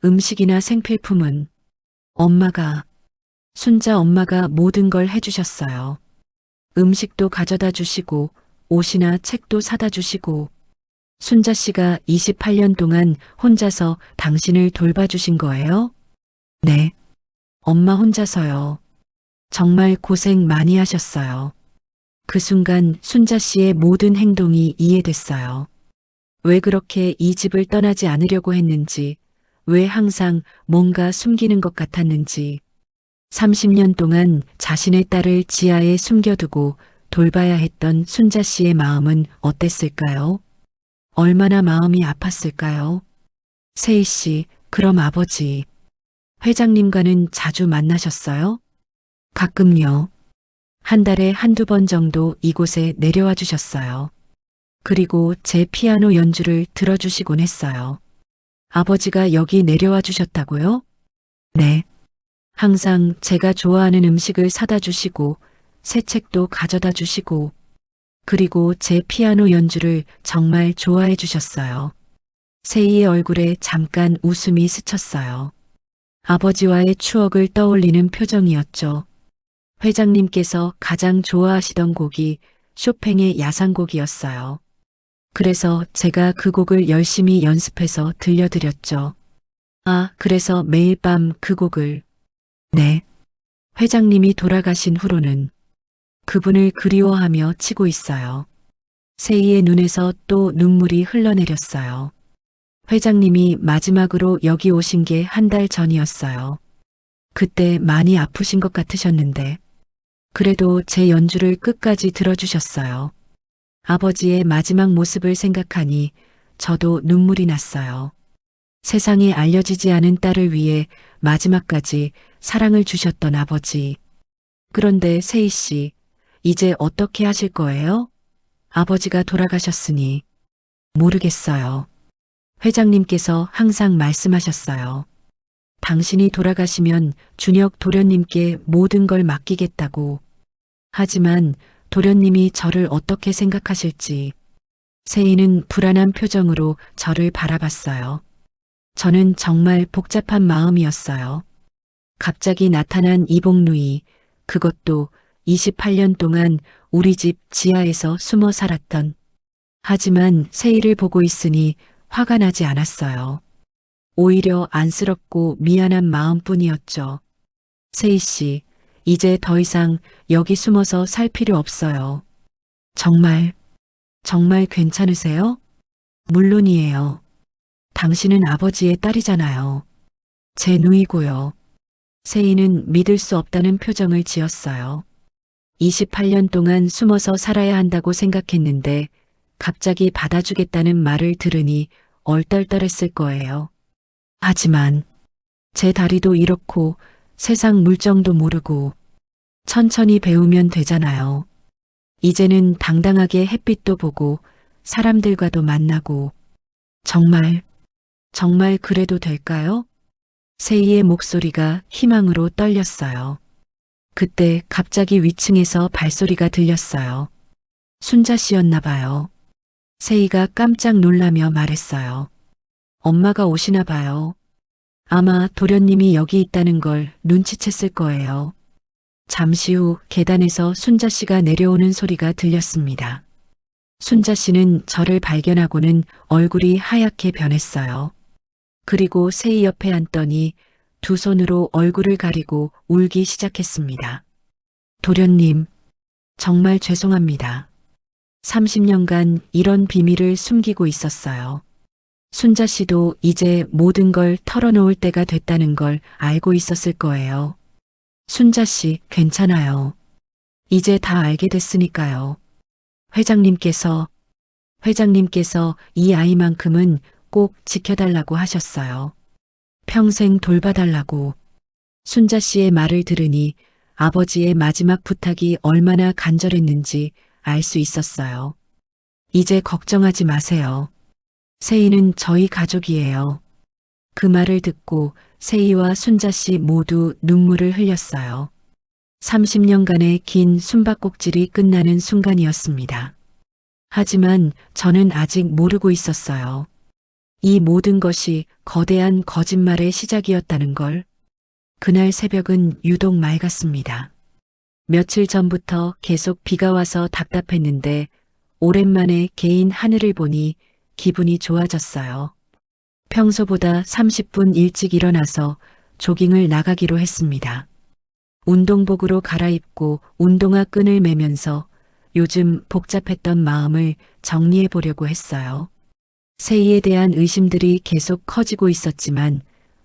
음식이나 생필품은 순자 엄마가 모든 걸 해주셨어요. 음식도 가져다 주시고, 옷이나 책도 사다 주시고, 순자 씨가 28년 동안 혼자서 당신을 돌봐주신 거예요? 네. 엄마 혼자서요. 정말 고생 많이 하셨어요. 그 순간 순자 씨의 모든 행동이 이해됐어요. 왜 그렇게 이 집을 떠나지 않으려고 했는지, 왜 항상 뭔가 숨기는 것 같았는지, 30년 동안 자신의 딸을 지하에 숨겨두고 돌봐야 했던 순자 씨의 마음은 어땠을까요? 얼마나 마음이 아팠을까요? 세희 씨, 그럼 아버지, 회장님과는 자주 만나셨어요? 가끔요. 한 달에 한두 번 정도 이곳에 내려와 주셨어요. 그리고 제 피아노 연주를 들어주시곤 했어요. 아버지가 여기 내려와 주셨다고요? 네. 항상 제가 좋아하는 음식을 사다 주시고, 새 책도 가져다 주시고, 그리고 제 피아노 연주를 정말 좋아해 주셨어요. 세희의 얼굴에 잠깐 웃음이 스쳤어요. 아버지와의 추억을 떠올리는 표정이었죠. 회장님께서 가장 좋아하시던 곡이 쇼팽의 야상곡이었어요. 그래서 제가 그 곡을 열심히 연습해서 들려드렸죠. 아, 그래서 매일 밤 그 곡을. 네. 회장님이 돌아가신 후로는 그분을 그리워하며 치고 있어요. 세희의 눈에서 또 눈물이 흘러내렸어요. 회장님이 마지막으로 여기 오신 게 한 달 전이었어요. 그때 많이 아프신 것 같으셨는데, 그래도 제 연주를 끝까지 들어주셨어요. 아버지의 마지막 모습을 생각하니 저도 눈물이 났어요. 세상에 알려지지 않은 딸을 위해 마지막까지 사랑을 주셨던 아버지. 그런데 세희 씨, 이제 어떻게 하실 거예요? 아버지가 돌아가셨으니. 모르겠어요. 회장님께서 항상 말씀하셨어요. 당신이 돌아가시면 준혁 도련님께 모든 걸 맡기겠다고. 하지만 도련님이 저를 어떻게 생각하실지. 세희는 불안한 표정으로 저를 바라봤어요. 저는 정말 복잡한 마음이었어요. 갑자기 나타난 이복루이, 그것도 28년 동안 우리 집 지하에서 숨어 살았던. 하지만 세희를 보고 있으니 화가 나지 않았어요. 오히려 안쓰럽고 미안한 마음뿐이었죠. 세희 씨, 이제 더 이상 여기 숨어서 살 필요 없어요. 정말 괜찮으세요? 물론이에요. 당신은 아버지의 딸이잖아요. 제 누이고요. 세희는 믿을 수 없다는 표정을 지었어요. 28년 동안 숨어서 살아야 한다고 생각했는데 갑자기 받아주겠다는 말을 들으니 얼떨떨했을 거예요. 하지만 제 다리도 잃었고 세상 물정도 모르고 천천히 배우면 되잖아요. 이제는 당당하게 햇빛도 보고 사람들과도 만나고 정말 그래도 될까요? 세희의 목소리가 희망으로 떨렸어요. 그때 갑자기 위층에서 발소리가 들렸어요. 순자 씨였나 봐요. 세희가 깜짝 놀라며 말했어요. 엄마가 오시나 봐요. 아마 도련님이 여기 있다는 걸 눈치챘을 거예요. 잠시 후 계단에서 순자 씨가 내려오는 소리가 들렸습니다. 순자 씨는 저를 발견하고는 얼굴이 하얗게 변했어요. 그리고 세희 옆에 앉더니 두 손으로 얼굴을 가리고 울기 시작했습니다. 도련님, 정말 죄송합니다. 30년간 이런 비밀을 숨기고 있었어요. 순자 씨도 이제 모든 걸 털어놓을 때가 됐다는 걸 알고 있었을 거예요. 순자 씨, 괜찮아요. 이제 다 알게 됐으니까요. 회장님께서 이 아이만큼은 꼭 지켜달라고 하셨어요. 평생 돌봐달라고. 순자 씨의 말을 들으니 아버지의 마지막 부탁이 얼마나 간절했는지 알 수 있었어요. 이제 걱정하지 마세요. 세희는 저희 가족이에요. 그 말을 듣고 세희와 순자 씨 모두 눈물을 흘렸어요. 30년간의 긴 숨바꼭질이 끝나는 순간이었습니다. 하지만 저는 아직 모르고 있었어요. 이 모든 것이 거대한 거짓말의 시작이었다는 걸. 그날 새벽은 유독 맑았습니다. 며칠 전부터 계속 비가 와서 답답했는데 오랜만에 개인 하늘을 보니 기분이 좋아졌어요. 평소보다 30분 일찍 일어나서 조깅을 나가기로 했습니다. 운동복으로 갈아입고 운동화 끈을 매면서 요즘 복잡했던 마음을 정리해 보려고 했어요. 세희에 대한 의심들이 계속 커지고 있었지만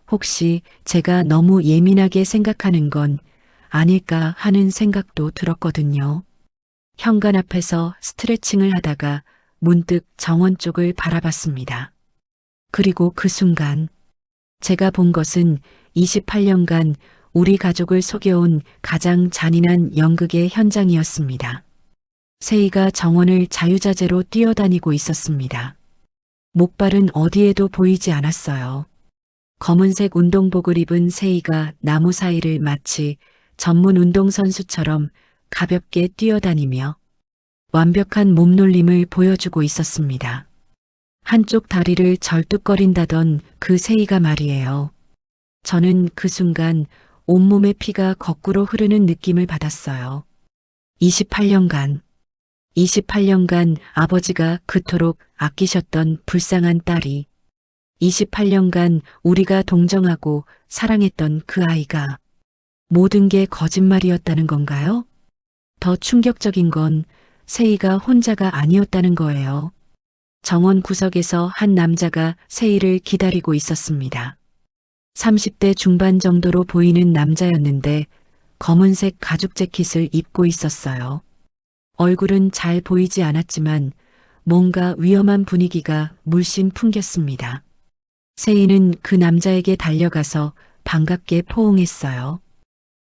혹시 제가 너무 예민하게 생각하는 건 아닐까 하는 생각도 들었거든요. 현관 앞에서 스트레칭을 하다가 문득 정원 쪽을 바라봤습니다. 그리고 그 순간 제가 본 것은 28년간 우리 가족을 속여온 가장 잔인한 연극의 현장이었습니다. 세희가 정원을 자유자재로 뛰어다니고 있었습니다. 목발은 어디에도 보이지 않았어요. 검은색 운동복을 입은 세희가 나무 사이를 마치 전문 운동선수처럼 가볍게 뛰어다니며 완벽한 몸놀림을 보여주고 있었습니다. 한쪽 다리를 절뚝거린다던 그 세희가 말이에요. 저는 그 순간 온몸의 피가 거꾸로 흐르는 느낌을 받았어요. 28년간 아버지가 그토록 아끼셨던 불쌍한 딸이 28년간 우리가 동정하고 사랑했던 그 아이가 모든 게 거짓말이었다는 건가요? 더 충격적인 건 세희가 혼자가 아니었다는 거예요. 정원 구석에서 한 남자가 세희를 기다리고 있었습니다. 30대 중반 정도로 보이는 남자였는데 검은색 가죽 재킷을 입고 있었어요. 얼굴은 잘 보이지 않았지만 뭔가 위험한 분위기가 물씬 풍겼습니다. 세희는 그 남자에게 달려가서 반갑게 포옹했어요.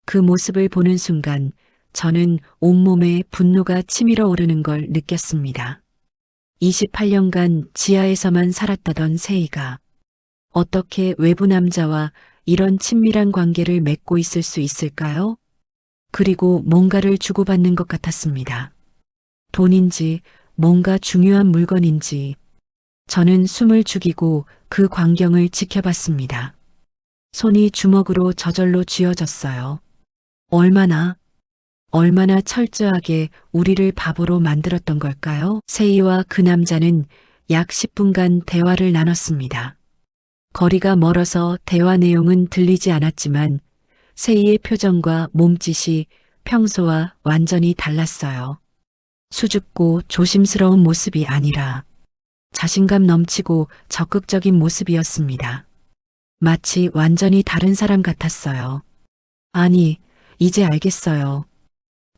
그 모습을 보는 순간 저는 온몸에 분노가 치밀어 오르는 걸 느꼈습니다. 28년간 지하에서만 살았다던 세희가 어떻게 외부 남자와 이런 친밀한 관계를 맺고 있을 수 있을까요? 그리고 뭔가를 주고받는 것 같았습니다. 돈인지 뭔가 중요한 물건인지 저는 숨을 죽이고 그 광경을 지켜봤습니다. 손이 주먹으로 저절로 쥐어졌어요. 얼마나 철저하게 우리를 바보로 만들었던 걸까요? 세희와 그 남자는 약 10분간 대화를 나눴습니다. 거리가 멀어서 대화 내용은 들리지 않았지만 세희의 표정과 몸짓이 평소와 완전히 달랐어요. 수줍고 조심스러운 모습이 아니라 자신감 넘치고 적극적인 모습이었습니다. 마치 완전히 다른 사람 같았어요. 아니, 이제 알겠어요.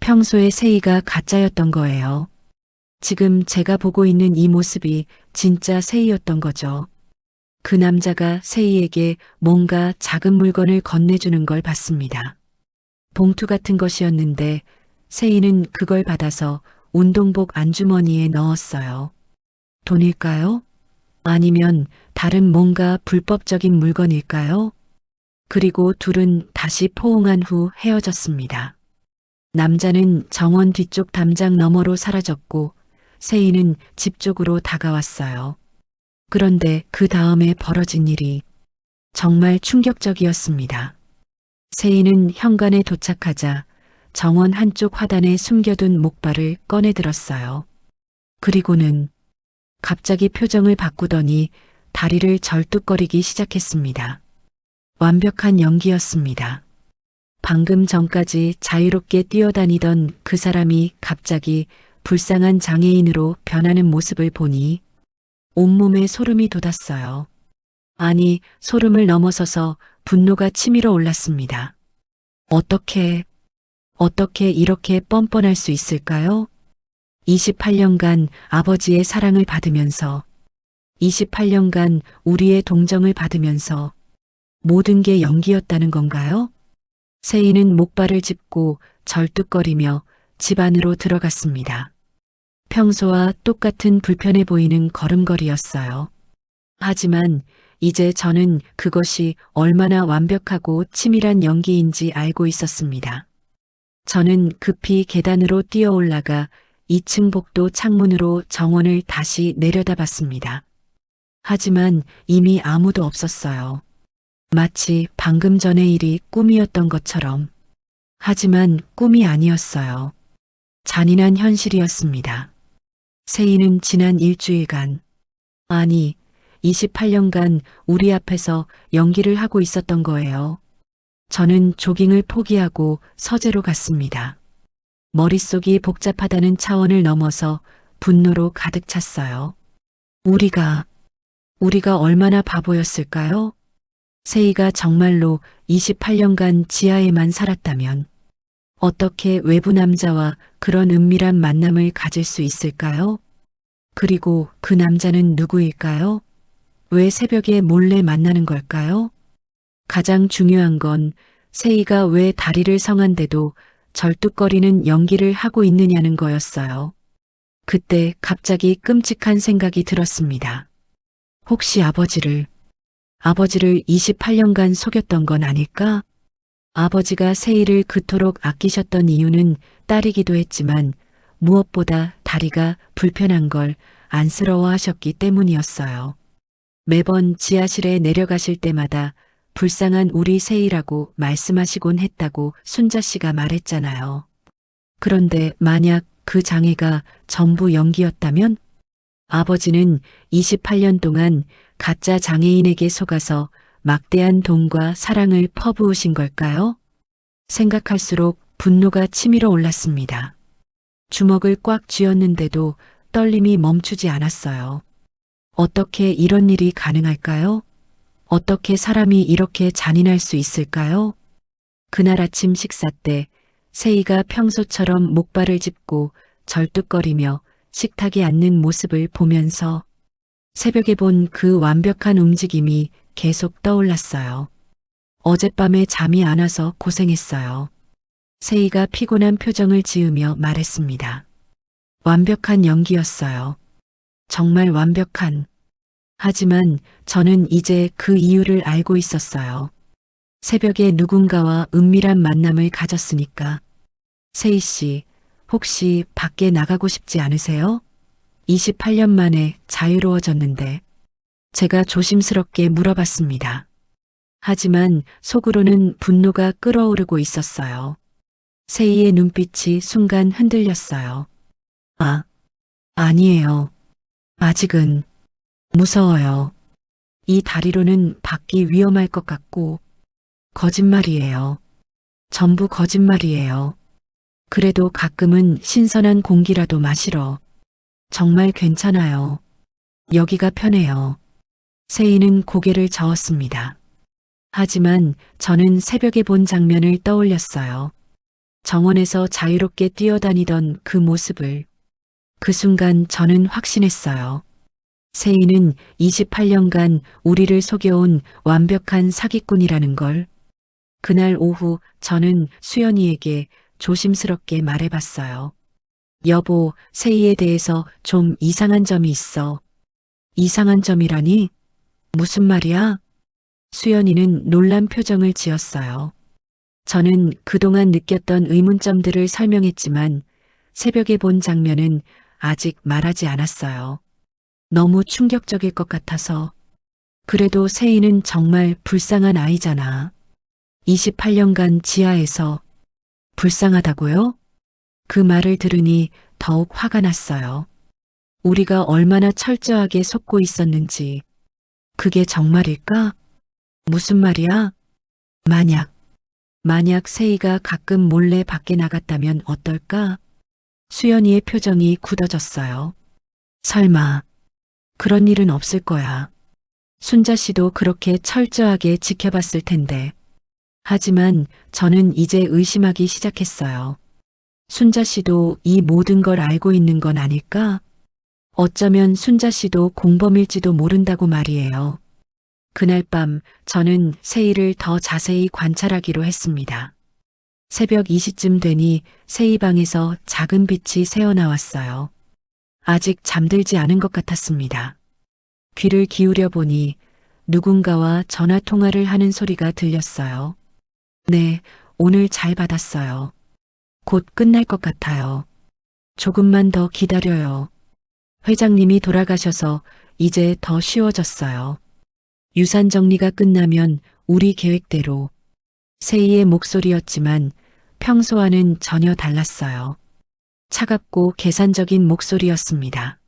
평소에 세희가 가짜였던 거예요. 지금 제가 보고 있는 이 모습이 진짜 세희였던 거죠. 그 남자가 세희에게 뭔가 작은 물건을 건네주는 걸 봤습니다. 봉투 같은 것이었는데 세희는 그걸 받아서 운동복 안주머니에 넣었어요. 돈일까요? 아니면 다른 뭔가 불법적인 물건일까요? 그리고 둘은 다시 포옹한 후 헤어졌습니다. 남자는 정원 뒤쪽 담장 너머로 사라졌고 세희는 집 쪽으로 다가왔어요. 그런데 그 다음에 벌어진 일이 정말 충격적이었습니다. 세희는 현관에 도착하자 정원 한쪽 화단에 숨겨둔 목발을 꺼내 들었어요. 그리고는 갑자기 표정을 바꾸더니 다리를 절뚝거리기 시작했습니다. 완벽한 연기였습니다. 방금 전까지 자유롭게 뛰어다니던 그 사람이 갑자기 불쌍한 장애인으로 변하는 모습을 보니 온몸에 소름이 돋았어요. 아니, 소름을 넘어서서 분노가 치밀어 올랐습니다. 어떻게 이렇게 뻔뻔할 수 있을까요? 28년간 아버지의 사랑을 받으면서, 28년간 우리의 동정을 받으면서 모든 게 연기였다는 건가요? 세희는 목발을 짚고 절뚝거리며 집 안으로 들어갔습니다. 평소와 똑같은 불편해 보이는 걸음걸이였어요. 하지만 이제 저는 그것이 얼마나 완벽하고 치밀한 연기인지 알고 있었습니다. 저는 급히 계단으로 뛰어 올라가 2층 복도 창문으로 정원을 다시 내려다봤습니다. 하지만 이미 아무도 없었어요. 마치 방금 전의 일이 꿈이었던 것처럼. 하지만 꿈이 아니었어요. 잔인한 현실이었습니다. 세희는 지난 일주일간, 아니, 28년간 우리 앞에서 연기를 하고 있었던 거예요. 저는 조깅을 포기하고 서재로 갔습니다. 머릿속이 복잡하다는 차원을 넘어서 분노로 가득 찼어요. 우리가 얼마나 바보였을까요? 세희가 정말로 28년간 지하에만 살았다면 어떻게 외부 남자와 그런 은밀한 만남을 가질 수 있을까요? 그리고 그 남자는 누구일까요? 왜 새벽에 몰래 만나는 걸까요? 가장 중요한 건 세희가 왜 다리를 성한데도 절뚝거리는 연기를 하고 있느냐는 거였어요. 그때 갑자기 끔찍한 생각이 들었습니다. 혹시 아버지를 28년간 속였던 건 아닐까? 아버지가 세희를 그토록 아끼셨던 이유는 딸이기도 했지만 무엇보다 다리가 불편한 걸 안쓰러워하셨기 때문이었어요. 매번 지하실에 내려가실 때마다 불쌍한 우리 세희라고 말씀하시곤 했다고 순자 씨가 말했잖아요. 그런데 만약 그 장애가 전부 연기였다면 아버지는 28년 동안 가짜 장애인에게 속아서 막대한 돈과 사랑을 퍼부으신 걸까요? 생각할수록 분노가 치밀어 올랐습니다. 주먹을 꽉 쥐었는데도 떨림이 멈추지 않았어요. 어떻게 이런 일이 가능할까요? 어떻게 사람이 이렇게 잔인할 수 있을까요? 그날 아침 식사 때 세희가 평소처럼 목발을 짚고 절뚝거리며 식탁에 앉는 모습을 보면서 새벽에 본 그 완벽한 움직임이 계속 떠올랐어요. 어젯밤에 잠이 안 와서 고생했어요. 세희가 피곤한 표정을 지으며 말했습니다. 완벽한 연기였어요. 정말 완벽한. 하지만 저는 이제 그 이유를 알고 있었어요. 새벽에 누군가와 은밀한 만남을 가졌으니까. 세희 씨, 혹시 밖에 나가고 싶지 않으세요? 28년 만에 자유로워졌는데. 제가 조심스럽게 물어봤습니다. 하지만 속으로는 분노가 끓어오르고 있었어요. 세희의 눈빛이 순간 흔들렸어요. 아니에요. 아직은 무서워요. 이 다리로는 받기 위험할 것 같고 거짓말이에요. 전부 거짓말이에요. 그래도 가끔은 신선한 공기라도 마시러. 정말 괜찮아요. 여기가 편해요. 세희는 고개를 저었습니다. 하지만 저는 새벽에 본 장면을 떠올렸어요. 정원에서 자유롭게 뛰어다니던 그 모습을. 그 순간 저는 확신했어요. 세희는 28년간 우리를 속여온 완벽한 사기꾼이라는 걸. 그날 오후 저는 수연이에게 조심스럽게 말해봤어요. 여보, 세희에 대해서 좀 이상한 점이 있어. 이상한 점이라니? 무슨 말이야? 수연이는 놀란 표정을 지었어요. 저는 그동안 느꼈던 의문점들을 설명했지만 새벽에 본 장면은 아직 말하지 않았어요. 너무 충격적일 것 같아서. 그래도 세희는 정말 불쌍한 아이잖아. 28년간 지하에서 불쌍하다고요? 그 말을 들으니 더욱 화가 났어요. 우리가 얼마나 철저하게 속고 있었는지. 그게 정말일까? 무슨 말이야? 만약 세희가 가끔 몰래 밖에 나갔다면 어떨까? 수연이의 표정이 굳어졌어요. 설마 그런 일은 없을 거야. 순자 씨도 그렇게 철저하게 지켜봤을 텐데. 하지만 저는 이제 의심하기 시작했어요. 순자 씨도 이 모든 걸 알고 있는 건 아닐까? 어쩌면 순자 씨도 공범일지도 모른다고 말이에요. 그날 밤 저는 세희를 더 자세히 관찰하기로 했습니다. 새벽 2시쯤 되니 세희 방에서 작은 빛이 새어나왔어요. 아직 잠들지 않은 것 같았습니다. 귀를 기울여 보니 누군가와 전화 통화를 하는 소리가 들렸어요. 네, 오늘 잘 받았어요. 곧 끝날 것 같아요. 조금만 더 기다려요. 회장님이 돌아가셔서 이제 더 쉬워졌어요. 유산 정리가 끝나면 우리 계획대로. 세희의 목소리였지만 평소와는 전혀 달랐어요. 차갑고 계산적인 목소리였습니다.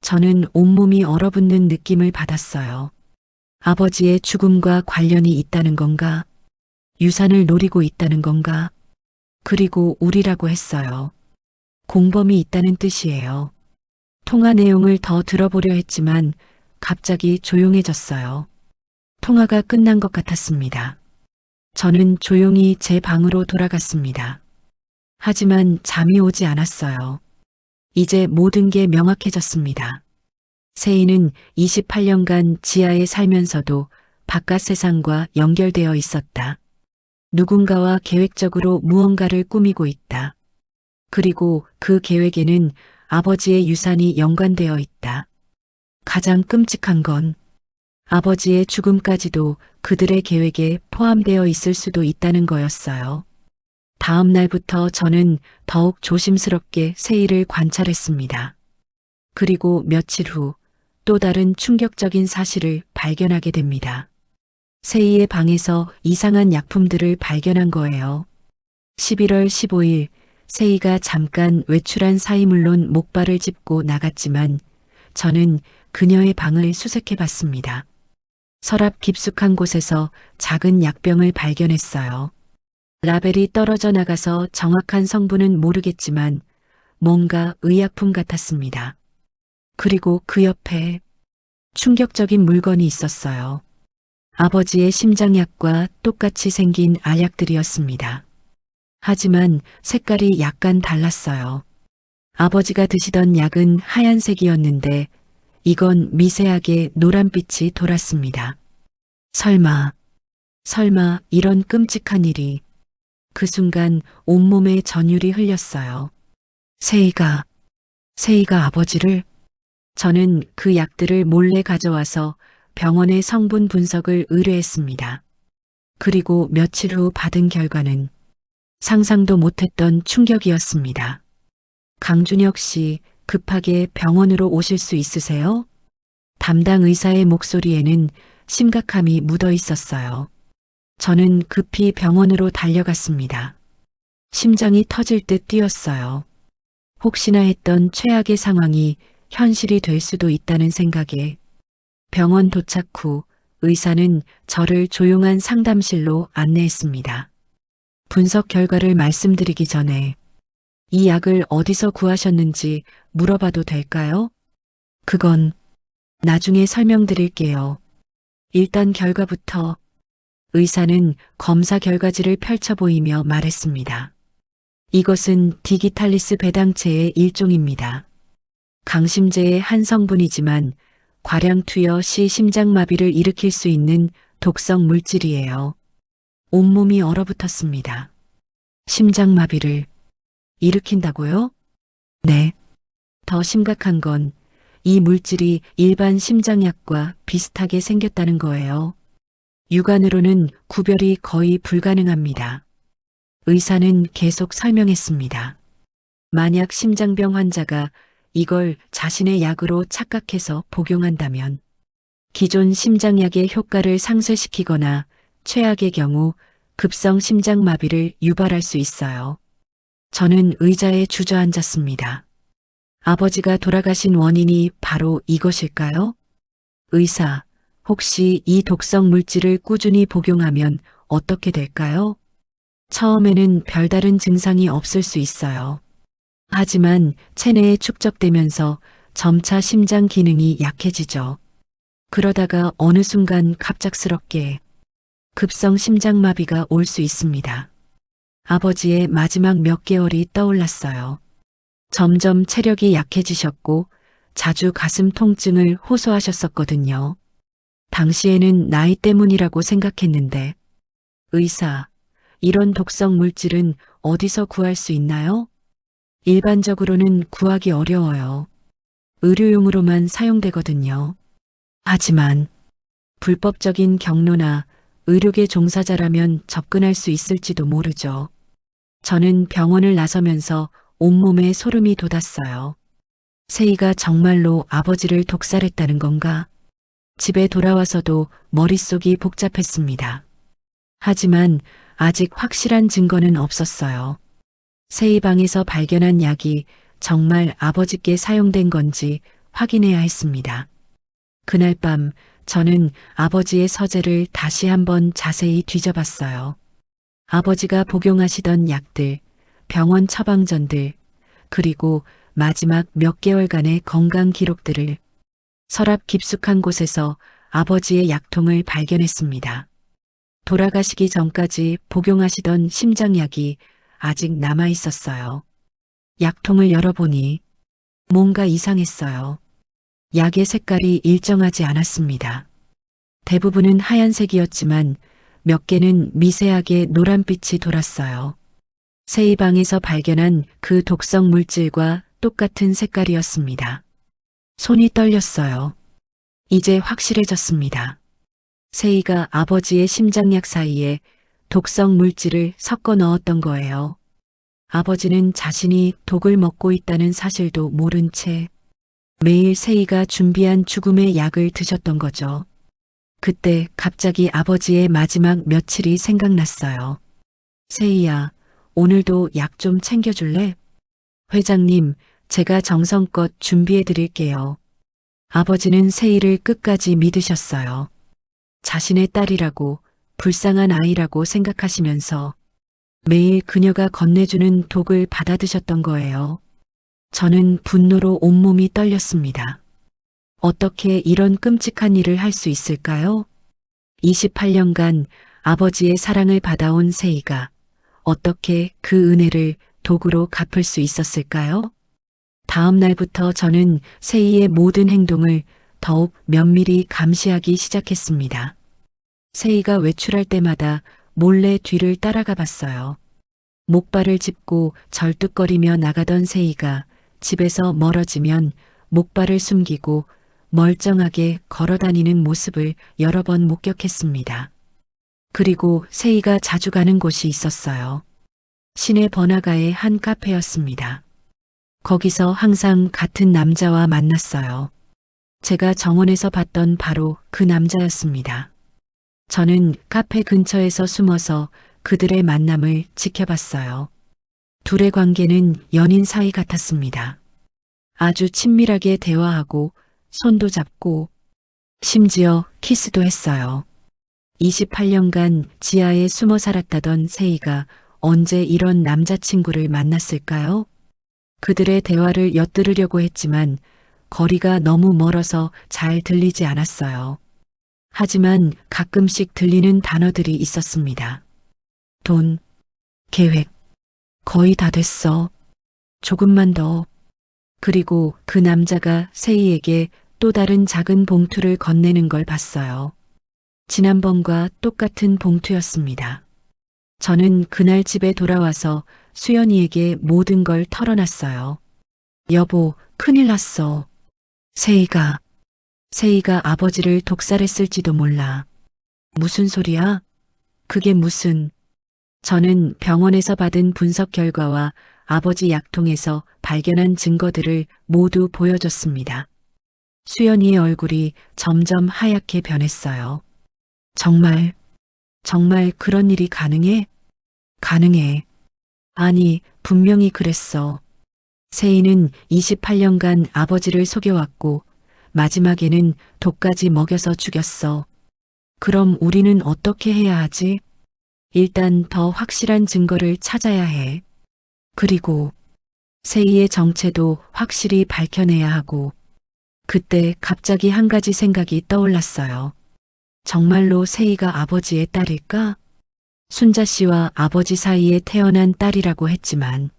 저는 온몸이 얼어붙는 느낌을 받았어요. 아버지의 죽음과 관련이 있다는 건가? 유산을 노리고 있다는 건가? 그리고 우리라고 했어요. 공범이 있다는 뜻이에요. 통화 내용을 더 들어보려 했지만 갑자기 조용해졌어요. 통화가 끝난 것 같았습니다. 저는 조용히 제 방으로 돌아갔습니다. 하지만 잠이 오지 않았어요. 이제 모든 게 명확해졌습니다. 세희는 28년간 지하에 살면서도 바깥 세상과 연결되어 있었다. 누군가와 계획적으로 무언가를 꾸미고 있다. 그리고 그 계획에는 아버지의 유산이 연관되어 있다. 가장 끔찍한 건 아버지의 죽음까지도 그들의 계획에 포함되어 있을 수도 있다는 거였어요. 다음 날부터 저는 더욱 조심스럽게 세희를 관찰했습니다. 그리고 며칠 후 또 다른 충격적인 사실을 발견하게 됩니다. 세희의 방에서 이상한 약품들을 발견한 거예요. 11월 15일 세희가 잠깐 외출한 사이 물론 목발을 짚고 나갔지만 저는 그녀의 방을 수색해 봤습니다. 서랍 깊숙한 곳에서 작은 약병을 발견했어요. 라벨이 떨어져 나가서 정확한 성분은 모르겠지만 뭔가 의약품 같았습니다. 그리고 그 옆에 충격적인 물건이 있었어요. 아버지의 심장약과 똑같이 생긴 알약들이었습니다. 하지만 색깔이 약간 달랐어요. 아버지가 드시던 약은 하얀색이었는데 이건 미세하게 노란빛이 돌았습니다. 설마 이런 끔찍한 일이. 그 순간 온몸에 전율이 흘렸어요. 세희가 아버지를. 저는 그 약들을 몰래 가져와서 병원의 성분 분석을 의뢰했습니다. 그리고 며칠 후 받은 결과는 상상도 못했던 충격이었습니다. 강준혁 씨, 급하게 병원으로 오실 수 있으세요? 담당 의사의 목소리에는 심각함이 묻어 있었어요. 저는 급히 병원으로 달려갔습니다. 심장이 터질 듯 뛰었어요. 혹시나 했던 최악의 상황이 현실이 될 수도 있다는 생각에. 병원 도착 후 의사는 저를 조용한 상담실로 안내했습니다. 분석 결과를 말씀드리기 전에 이 약을 어디서 구하셨는지 물어봐도 될까요? 그건 나중에 설명드릴게요. 일단 결과부터. 의사는 검사 결과지를 펼쳐 보이며 말했습니다. 이것은 디기탈리스 배당체의 일종입니다. 강심제의 한 성분이지만 과량 투여 시 심장마비를 일으킬 수 있는 독성 물질이에요. 온몸이 얼어붙었습니다. 심장마비를 일으킨다고요? 네. 더 심각한 건 이 물질이 일반 심장약과 비슷하게 생겼다는 거예요. 육안으로는 구별이 거의 불가능합니다. 의사는 계속 설명했습니다. 만약 심장병 환자가 이걸 자신의 약으로 착각해서 복용한다면 기존 심장약의 효과를 상쇄시키거나 최악의 경우 급성 심장마비를 유발할 수 있어요. 저는 의자에 주저앉았습니다. 아버지가 돌아가신 원인이 바로 이것일까요? 의사, 혹시 이 독성 물질을 꾸준히 복용하면 어떻게 될까요? 처음에는 별다른 증상이 없을 수 있어요. 하지만 체내에 축적되면서 점차 심장 기능이 약해지죠. 그러다가 어느 순간 갑작스럽게 급성 심장마비가 올 수 있습니다. 아버지의 마지막 몇 개월이 떠올랐어요. 점점 체력이 약해지셨고 자주 가슴 통증을 호소하셨었거든요. 당시에는 나이 때문이라고 생각했는데, 의사, 이런 독성 물질은 어디서 구할 수 있나요? 일반적으로는 구하기 어려워요. 의료용으로만 사용되거든요. 하지만 불법적인 경로나 의료계 종사자라면 접근할 수 있을지도 모르죠. 저는 병원을 나서면서 온몸에 소름이 돋았어요. 세이가 정말로 아버지를 독살했다는 건가? 집에 돌아와서도 머릿속이 복잡했습니다. 하지만 아직 확실한 증거는 없었어요. 세이 방에서 발견한 약이 정말 아버지께 사용된 건지 확인해야 했습니다. 그날 밤 저는 아버지의 서재를 다시 한번 자세히 뒤져봤어요. 아버지가 복용하시던 약들, 병원 처방전들, 그리고 마지막 몇 개월간의 건강 기록들을 서랍 깊숙한 곳에서 아버지의 약통을 발견했습니다. 돌아가시기 전까지 복용하시던 심장약이 아직 남아 있었어요. 약통을 열어보니 뭔가 이상했어요. 약의 색깔이 일정하지 않았습니다. 대부분은 하얀색이었지만 몇 개는 미세하게 노란빛이 돌았어요. 세이방에서 발견한 그 독성 물질과 똑같은 색깔이었습니다. 손이 떨렸어요. 이제 확실해졌습니다. 세이가 아버지의 심장약 사이에 독성 물질을 섞어 넣었던 거예요. 아버지는 자신이 독을 먹고 있다는 사실도 모른 채 매일 세이가 준비한 죽음의 약을 드셨던 거죠. 그때 갑자기 아버지의 마지막 며칠이 생각났어요. 세이야, 오늘도 약 좀 챙겨줄래? 회장님, 제가 정성껏 준비해 드릴게요. 아버지는 세이를 끝까지 믿으셨어요. 자신의 딸이라고, 불쌍한 아이라고 생각하시면서 매일 그녀가 건네주는 독을 받아 드셨던 거예요. 저는 분노로 온몸이 떨렸습니다. 어떻게 이런 끔찍한 일을 할 수 있을까요? 28년간 아버지의 사랑을 받아온 세이가 어떻게 그 은혜를 독으로 갚을 수 있었을까요? 다음 날부터 저는 세이의 모든 행동을 더욱 면밀히 감시하기 시작했습니다. 세이가 외출할 때마다 몰래 뒤를 따라가 봤어요. 목발을 짚고 절뚝거리며 나가던 세이가 집에서 멀어지면 목발을 숨기고 멀쩡하게 걸어다니는 모습을 여러 번 목격했습니다. 그리고 세이가 자주 가는 곳이 있었어요. 시내 번화가의 한 카페였습니다. 거기서 항상 같은 남자와 만났어요. 제가 정원에서 봤던 바로 그 남자였습니다. 저는 카페 근처에서 숨어서 그들의 만남을 지켜봤어요. 둘의 관계는 연인 사이 같았습니다. 아주 친밀하게 대화하고 손도 잡고 심지어 키스도 했어요. 28년간 지하에 숨어 살았다던 세이가 언제 이런 남자친구를 만났을까요? 그들의 대화를 엿들으려고 했지만 거리가 너무 멀어서 잘 들리지 않았어요. 하지만 가끔씩 들리는 단어들이 있었습니다. 돈, 계획, 거의 다 됐어. 조금만 더. 그리고 그 남자가 세이에게 또 다른 작은 봉투를 건네는 걸 봤어요. 지난번과 똑같은 봉투였습니다. 저는 그날 집에 돌아와서 수연이에게 모든 걸 털어놨어요. 여보, 큰일 났어. 세이가 아버지를 독살했을지도 몰라. 무슨 소리야? 그게 무슨... 저는 병원에서 받은 분석 결과와 아버지 약통에서 발견한 증거들을 모두 보여줬습니다. 수연이의 얼굴이 점점 하얗게 변했어요. 정말 그런 일이 가능해? 가능해. 아니, 분명히 그랬어. 세희는 28년간 아버지를 속여왔고 마지막에는 독까지 먹여서 죽였어. 그럼 우리는 어떻게 해야 하지? 일단 더 확실한 증거를 찾아야 해. 그리고 세희의 정체도 확실히 밝혀내야 하고. 그때 갑자기 한 가지 생각이 떠올랐어요. 정말로 세희가 아버지의 딸일까? 순자 씨와 아버지 사이에 태어난 딸이라고 했지만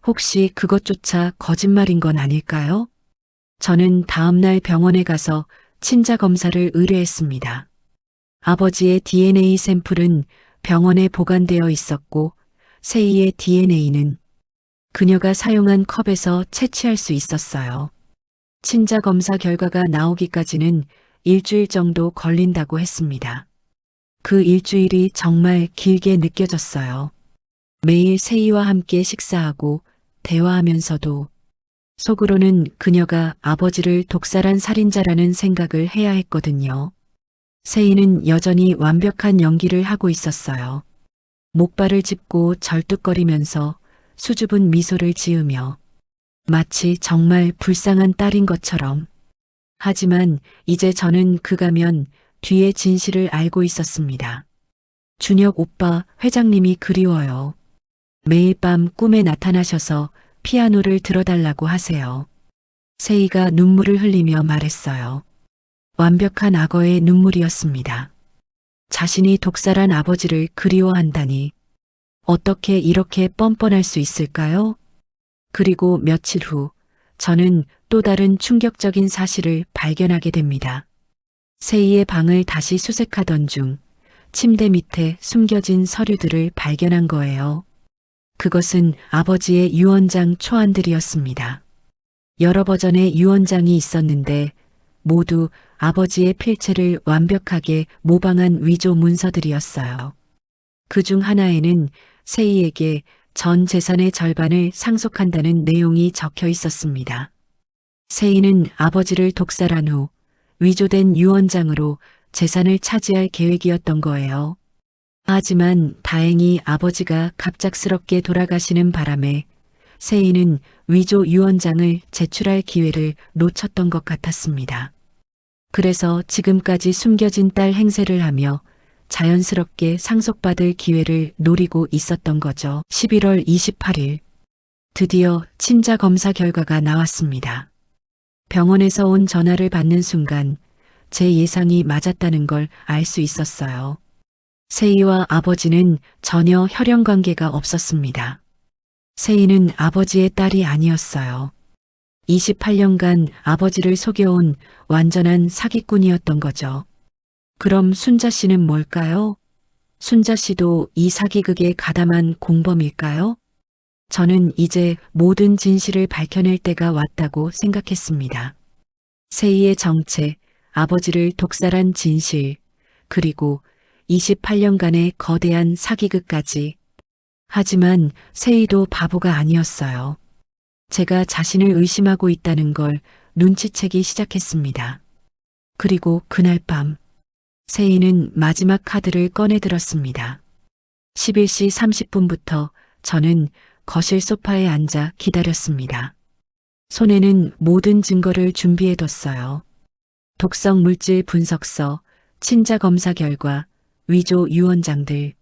혹시 그것조차 거짓말인 건 아닐까요? 저는 다음날 병원에 가서 친자 검사를 의뢰했습니다. 아버지의 DNA 샘플은 병원에 보관되어 있었고 세희의 DNA는 그녀가 사용한 컵에서 채취할 수 있었어요. 친자 검사 결과가 나오기까지는 일주일 정도 걸린다고 했습니다. 그 일주일이 정말 길게 느껴졌어요. 매일 세희와 함께 식사하고 대화하면서도 속으로는 그녀가 아버지를 독살한 살인자라는 생각을 해야 했거든요. 세희는 여전히 완벽한 연기를 하고 있었어요. 목발을 짚고 절뚝거리면서 수줍은 미소를 지으며 마치 정말 불쌍한 딸인 것처럼. 하지만 이제 저는 그가면 뒤의 진실을 알고 있었습니다. 준혁 오빠, 회장님이 그리워요. 매일 밤 꿈에 나타나셔서 피아노를 들어달라고 하세요. 세희가 눈물을 흘리며 말했어요. 완벽한 악어의 눈물이었습니다. 자신이 독살한 아버지를 그리워한다니 어떻게 이렇게 뻔뻔할 수 있을까요? 그리고 며칠 후 저는 또 다른 충격적인 사실을 발견하게 됩니다. 세희의 방을 다시 수색하던 중 침대 밑에 숨겨진 서류들을 발견한 거예요. 그것은 아버지의 유언장 초안들이었습니다. 여러 버전의 유언장이 있었는데 모두 아버지의 필체를 완벽하게 모방한 위조 문서들이었어요. 그중 하나에는 세희에게 전 재산의 절반을 상속한다는 내용이 적혀 있었습니다. 세희는 아버지를 독살한 후 위조된 유언장으로 재산을 차지할 계획이었던 거예요. 하지만 다행히 아버지가 갑작스럽게 돌아가시는 바람에 세희는 위조 유언장을 제출할 기회를 놓쳤던 것 같았습니다. 그래서 지금까지 숨겨진 딸 행세를 하며 자연스럽게 상속받을 기회를 노리고 있었던 거죠. 11월 28일 드디어 친자 검사 결과가 나왔습니다. 병원에서 온 전화를 받는 순간 제 예상이 맞았다는 걸 알 수 있었어요. 세희와 아버지는 전혀 혈연 관계가 없었습니다. 세희는 아버지의 딸이 아니었어요. 28년간 아버지를 속여온 완전한 사기꾼이었던 거죠. 그럼 순자 씨는 뭘까요? 순자 씨도 이 사기극에 가담한 공범일까요? 저는 이제 모든 진실을 밝혀낼 때가 왔다고 생각했습니다. 세희의 정체, 아버지를 독살한 진실, 그리고 28년간의 거대한 사기극까지. 하지만 세희도 바보가 아니었어요. 제가 자신을 의심하고 있다는 걸 눈치채기 시작했습니다. 그리고 그날 밤 세희는 마지막 카드를 꺼내 들었습니다. 11시 30분부터 저는 거실 소파에 앉아 기다렸습니다. 손에는 모든 증거를 준비해뒀어요. 독성 물질 분석서, 친자 검사 결과, 위조 유언장들,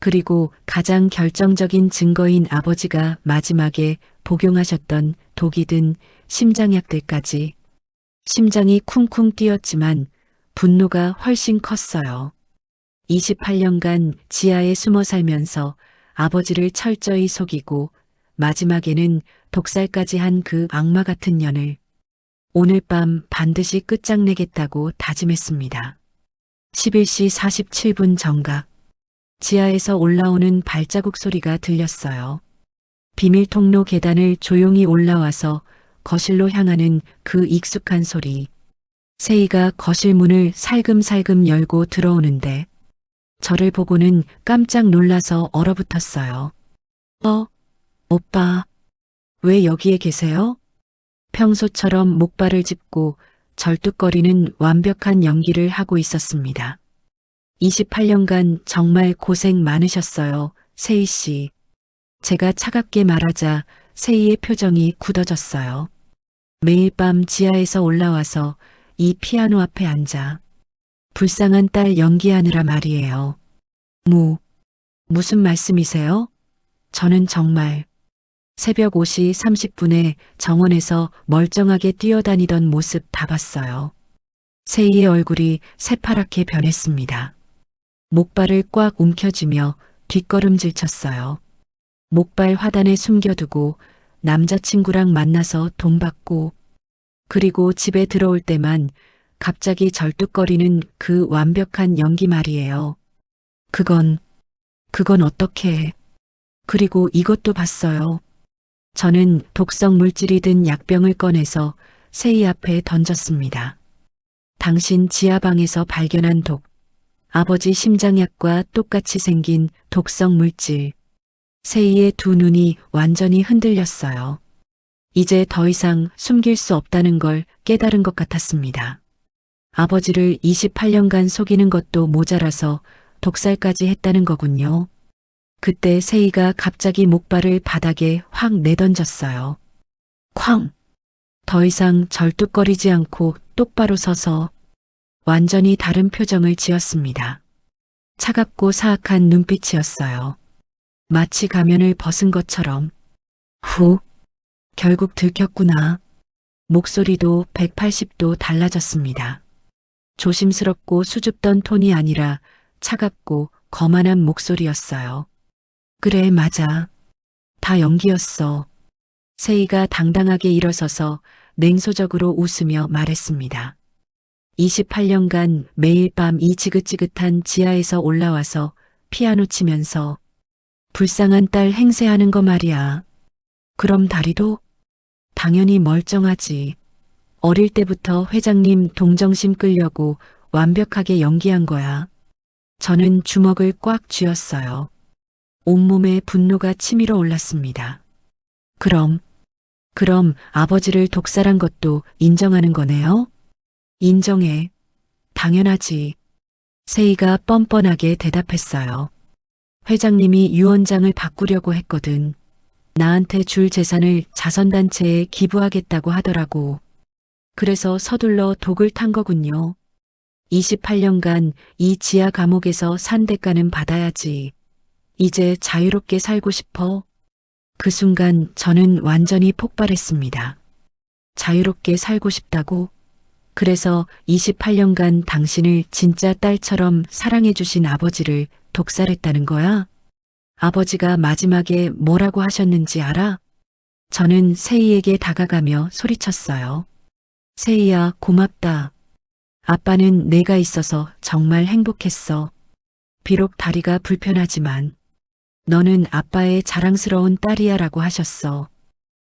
그리고 가장 결정적인 증거인 아버지가 마지막에 복용하셨던 독이 든 심장약들까지. 심장이 쿵쿵 뛰었지만 분노가 훨씬 컸어요. 28년간 지하에 숨어 살면서 아버지를 철저히 속이고 마지막에는 독살까지 한 그 악마 같은 년을 오늘 밤 반드시 끝장내겠다고 다짐했습니다. 11시 47분 정각. 지하에서 올라오는 발자국 소리가 들렸어요. 비밀 통로 계단을 조용히 올라와서 거실로 향하는 그 익숙한 소리. 세희가 거실 문을 살금살금 열고 들어오는데 저를 보고는 깜짝 놀라서 얼어붙었어요. 오빠, 왜 여기에 계세요? 평소처럼 목발을 짚고 절뚝거리는 완벽한 연기를 하고 있었습니다. 28년간 정말 고생 많으셨어요, 세희 씨. 제가 차갑게 말하자 세희의 표정이 굳어졌어요. 매일 밤 지하에서 올라와서 이 피아노 앞에 앉아 불쌍한 딸 연기하느라 말이에요. 무슨 말씀이세요? 저는 정말 새벽 5시 30분에 정원에서 멀쩡하게 뛰어다니던 모습 다 봤어요. 세희의 얼굴이 새파랗게 변했습니다. 목발을 꽉 움켜쥐며 뒷걸음질 쳤어요. 목발 화단에 숨겨두고 남자친구랑 만나서 돈 받고 그리고 집에 들어올 때만 갑자기 절뚝거리는 그 완벽한 연기 말이에요. 그건 어떻게 그리고 이것도 봤어요. 저는 독성 물질이 든 약병을 꺼내서 세희 앞에 던졌습니다. 당신 지하방에서 발견한 독, 아버지 심장약과 똑같이 생긴 독성 물질. 세희의 두 눈이 완전히 흔들렸어요. 이제 더 이상 숨길 수 없다는 걸 깨달은 것 같았습니다. 아버지를 28년간 속이는 것도 모자라서 독살까지 했다는 거군요. 그때 세희가 갑자기 목발을 바닥에 확 내던졌어요. 쾅! 더 이상 절뚝거리지 않고 똑바로 서서 완전히 다른 표정을 지었습니다. 차갑고 사악한 눈빛이었어요. 마치 가면을 벗은 것처럼. 결국 들켰구나. 목소리도 180도 달라졌습니다. 조심스럽고 수줍던 톤이 아니라 차갑고 거만한 목소리였어요. 그래, 맞아. 다 연기였어. 세희가 당당하게 일어서서 냉소적으로 웃으며 말했습니다. 28년간 매일 밤 이 지긋지긋한 지하에서 올라와서 피아노 치면서 불쌍한 딸 행세하는 거 말이야. 그럼 다리도? 당연히 멀쩡하지. 어릴 때부터 회장님 동정심 끌려고 완벽하게 연기한 거야. 저는 주먹을 꽉 쥐었어요. 온몸에 분노가 치밀어 올랐습니다. 그럼 아버지를 독살한 것도 인정하는 거네요? 인정해. 당연하지. 세희가 뻔뻔하게 대답했어요. 회장님이 유언장을 바꾸려고 했거든. 나한테 줄 재산을 자선단체에 기부하겠다고 하더라고. 그래서 서둘러 독을 탄 거군요. 28년간 이 지하 감옥에서 산 대가는 받아야지. 이제 자유롭게 살고 싶어. 그 순간 저는 완전히 폭발했습니다. 자유롭게 살고 싶다고? 그래서 28년간 당신을 진짜 딸처럼 사랑해주신 아버지를 독살했다는 거야? 아버지가 마지막에 뭐라고 하셨는지 알아? 저는 세희에게 다가가며 소리쳤어요. 세희야, 고맙다. 아빠는 내가 있어서 정말 행복했어. 비록 다리가 불편하지만 너는 아빠의 자랑스러운 딸이야 라고 하셨어.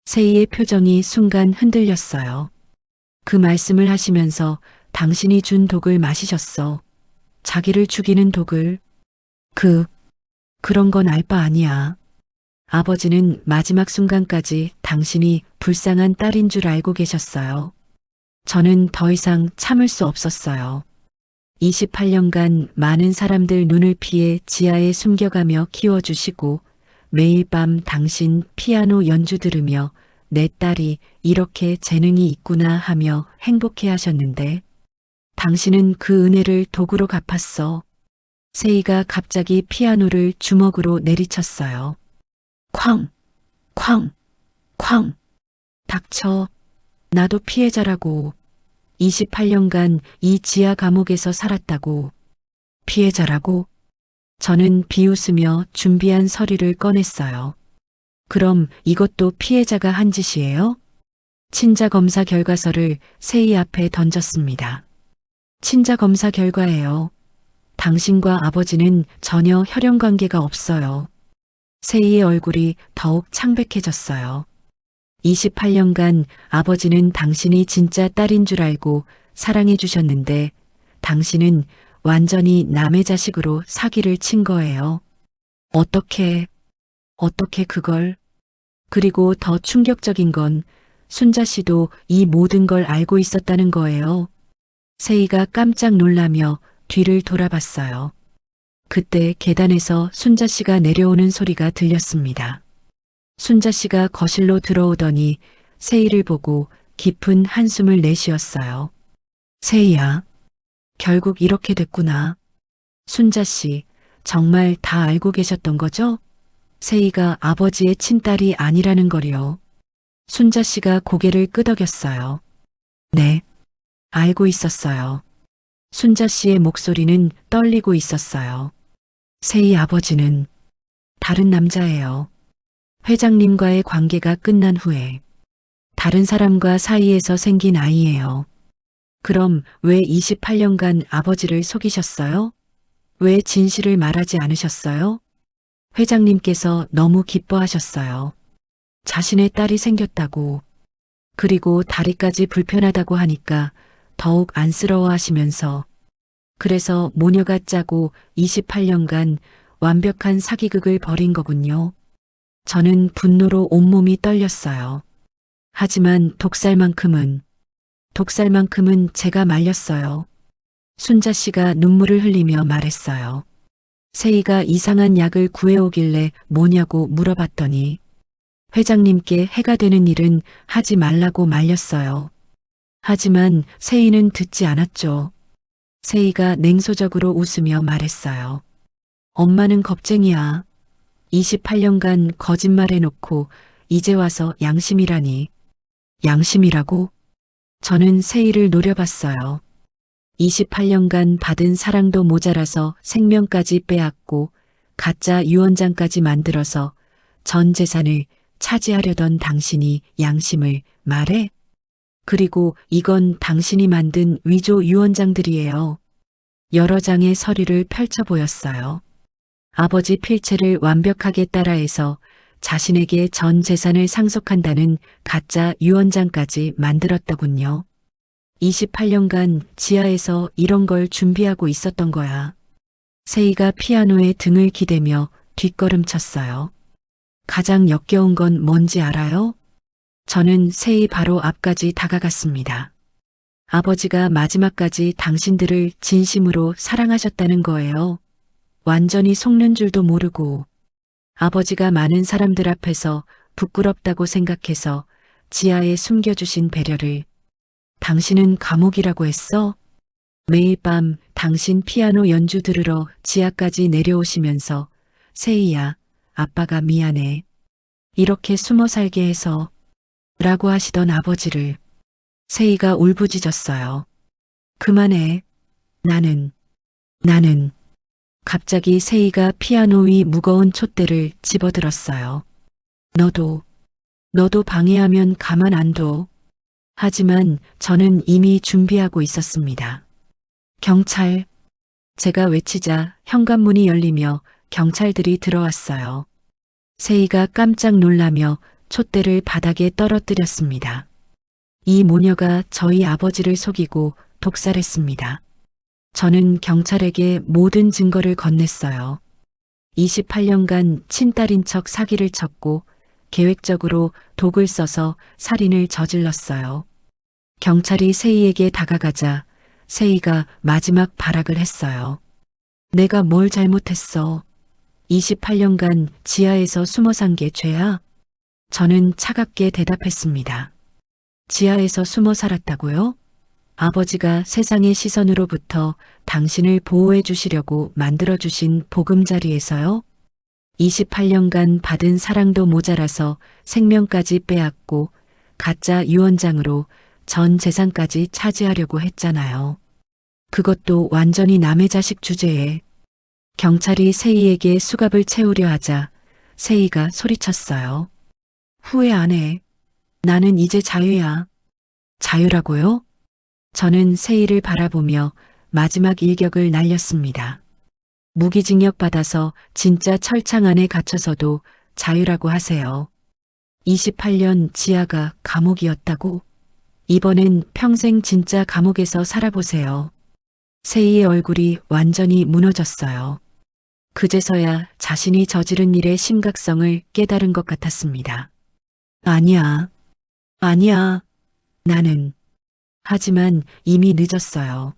세희의 표정이 순간 흔들렸어요. 그 말씀을 하시면서 당신이 준 독을 마시셨어. 자기를 죽이는 독을. 그런 건 알 바 아니야. 아버지는 마지막 순간까지 당신이 불쌍한 딸인 줄 알고 계셨어요. 저는 더 이상 참을 수 없었어요. 28년간 많은 사람들 눈을 피해 지하에 숨겨가며 키워주시고 매일 밤 당신 피아노 연주 들으며 내 딸이 이렇게 재능이 있구나 하며 행복해 하셨는데 당신은 그 은혜를 도구로 갚았어. 세희가 갑자기 피아노를 주먹으로 내리쳤어요. 쾅! 쾅! 쾅! 닥쳐. 나도 피해자라고. 28년간 이 지하 감옥에서 살았다고. 피해자라고? 저는 비웃으며 준비한 서류를 꺼냈어요. 그럼 이것도 피해자가 한 짓이에요? 친자 검사 결과서를 세희 앞에 던졌습니다. 친자 검사 결과예요. 당신과 아버지는 전혀 혈연 관계가 없어요. 세희의 얼굴이 더욱 창백해졌어요. 28년간 아버지는 당신이 진짜 딸인 줄 알고 사랑해 주셨는데 당신은 완전히 남의 자식으로 사기를 친 거예요. 어떻게 그걸? 그리고 더 충격적인 건 순자 씨도 이 모든 걸 알고 있었다는 거예요. 세희가 깜짝 놀라며 뒤를 돌아봤어요. 그때 계단에서 순자 씨가 내려오는 소리가 들렸습니다. 순자 씨가 거실로 들어오더니 세희를 보고 깊은 한숨을 내쉬었어요. 세희야, 결국 이렇게 됐구나. 순자 씨, 정말 다 알고 계셨던 거죠? 세희가 아버지의 친딸이 아니라는 걸요. 순자 씨가 고개를 끄덕였어요. 네, 알고 있었어요. 순자 씨의 목소리는 떨리고 있었어요. 세희 아버지는 다른 남자예요. 회장님과의 관계가 끝난 후에 다른 사람과 사이에서 생긴 아이예요. 그럼 왜 28년간 아버지를 속이셨어요? 왜 진실을 말하지 않으셨어요? 회장님께서 너무 기뻐하셨어요. 자신의 딸이 생겼다고. 그리고 다리까지 불편하다고 하니까 더욱 안쓰러워하시면서 그래서 모녀가 짜고 28년간 완벽한 사기극을 벌인 거군요. 저는 분노로 온몸이 떨렸어요. 하지만 독살만큼은 제가 말렸어요. 순자 씨가 눈물을 흘리며 말했어요. 세희가 이상한 약을 구해오길래 뭐냐고 물어봤더니 회장님께 해가 되는 일은 하지 말라고 말렸어요. 하지만 세희는 듣지 않았죠. 세희가 냉소적으로 웃으며 말했어요. 엄마는 겁쟁이야. 28년간 거짓말해놓고 이제 와서 양심이라니. 양심이라고? 저는 세희를 노려봤어요. 28년간 받은 사랑도 모자라서 생명까지 빼앗고 가짜 유언장까지 만들어서 전 재산을 차지하려던 당신이 양심을 말해? 그리고 이건 당신이 만든 위조 유언장들이에요. 여러 장의 서류를 펼쳐 보였어요. 아버지 필체를 완벽하게 따라해서 자신에게 전 재산을 상속한다는 가짜 유언장까지 만들었더군요. 28년간 지하에서 이런 걸 준비하고 있었던 거야. 세희가 피아노에 등을 기대며 뒷걸음쳤어요. 가장 역겨운 건 뭔지 알아요? 저는 세희 바로 앞까지 다가갔습니다. 아버지가 마지막까지 당신들을 진심으로 사랑하셨다는 거예요. 완전히 속는 줄도 모르고 아버지가 많은 사람들 앞에서 부끄럽다고 생각해서 지하에 숨겨주신 배려를 당신은 감옥이라고 했어? 매일 밤 당신 피아노 연주 들으러 지하까지 내려오시면서 세희야, 아빠가 미안해. 이렇게 숨어 살게 해서 라고 하시던 아버지를 세희가 울부짖었어요. 그만해. 나는 갑자기 세희가 피아노 위 무거운 촛대를 집어들었어요. 너도 방해하면 가만 안 둬. 하지만 저는 이미 준비하고 있었습니다. 경찰. 제가 외치자 현관문이 열리며 경찰들이 들어왔어요. 세희가 깜짝 놀라며 촛대를 바닥에 떨어뜨렸습니다. 이 모녀가 저희 아버지를 속이고 독살했습니다. 저는 경찰에게 모든 증거를 건넸어요. 28년간 친딸인 척 사기를 쳤고 계획적으로 독을 써서 살인을 저질렀어요. 경찰이 세희에게 다가가자 세희가 마지막 발악을 했어요. 내가 뭘 잘못했어? 28년간 지하에서 숨어 산 게 죄야? 저는 차갑게 대답했습니다. 지하에서 숨어 살았다고요? 아버지가 세상의 시선으로부터 당신을 보호해 주시려고 만들어주신 보금자리에서요? 28년간 받은 사랑도 모자라서 생명까지 빼앗고 가짜 유언장으로 전 재산까지 차지하려고 했잖아요. 그것도 완전히 남의 자식 주제에. 경찰이 세희에게 수갑을 채우려 하자 세희가 소리쳤어요. 후회 안 해. 나는 이제 자유야. 자유라고요? 저는 세희를 바라보며 마지막 일격을 날렸습니다. 무기징역 받아서 진짜 철창 안에 갇혀서도 자유라고 하세요. 28년 지하가 감옥이었다고? 이번엔 평생 진짜 감옥에서 살아보세요. 세희의 얼굴이 완전히 무너졌어요. 그제서야 자신이 저지른 일의 심각성을 깨달은 것 같았습니다. 아니야. 아니야. 나는. 하지만 이미 늦었어요.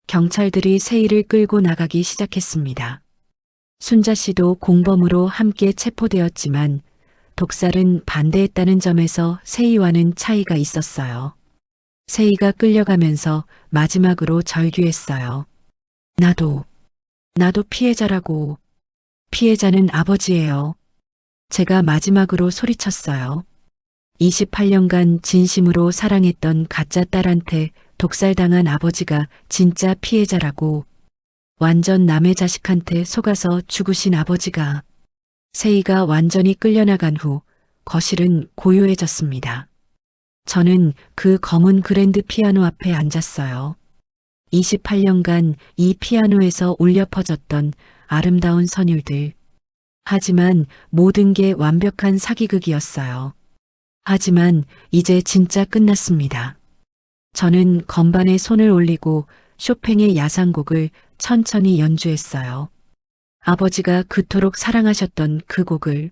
경찰들이 세희를 끌고 나가기 시작했습니다. 순자 씨도 공범으로 함께 체포되었지만 독살은 반대했다는 점에서 세희와는 차이가 있었어요. 세희가 끌려가면서 마지막으로 절규했어요. 나도 피해자라고. 피해자는 아버지예요. 제가 마지막으로 소리쳤어요. 28년간 진심으로 사랑했던 가짜 딸한테 독살당한 아버지가 진짜 피해자라고. 완전 남의 자식한테 속아서 죽으신 아버지가. 세희가 완전히 끌려나간 후 거실은 고요해졌습니다. 저는 그 검은 그랜드 피아노 앞에 앉았어요. 28년간 이 피아노에서 울려 퍼졌던 아름다운 선율들. 하지만 모든 게 완벽한 사기극이었어요. 하지만 이제 진짜 끝났습니다. 저는 건반에 손을 올리고 쇼팽의 야상곡을 천천히 연주했어요. 아버지가 그토록 사랑하셨던 그 곡을.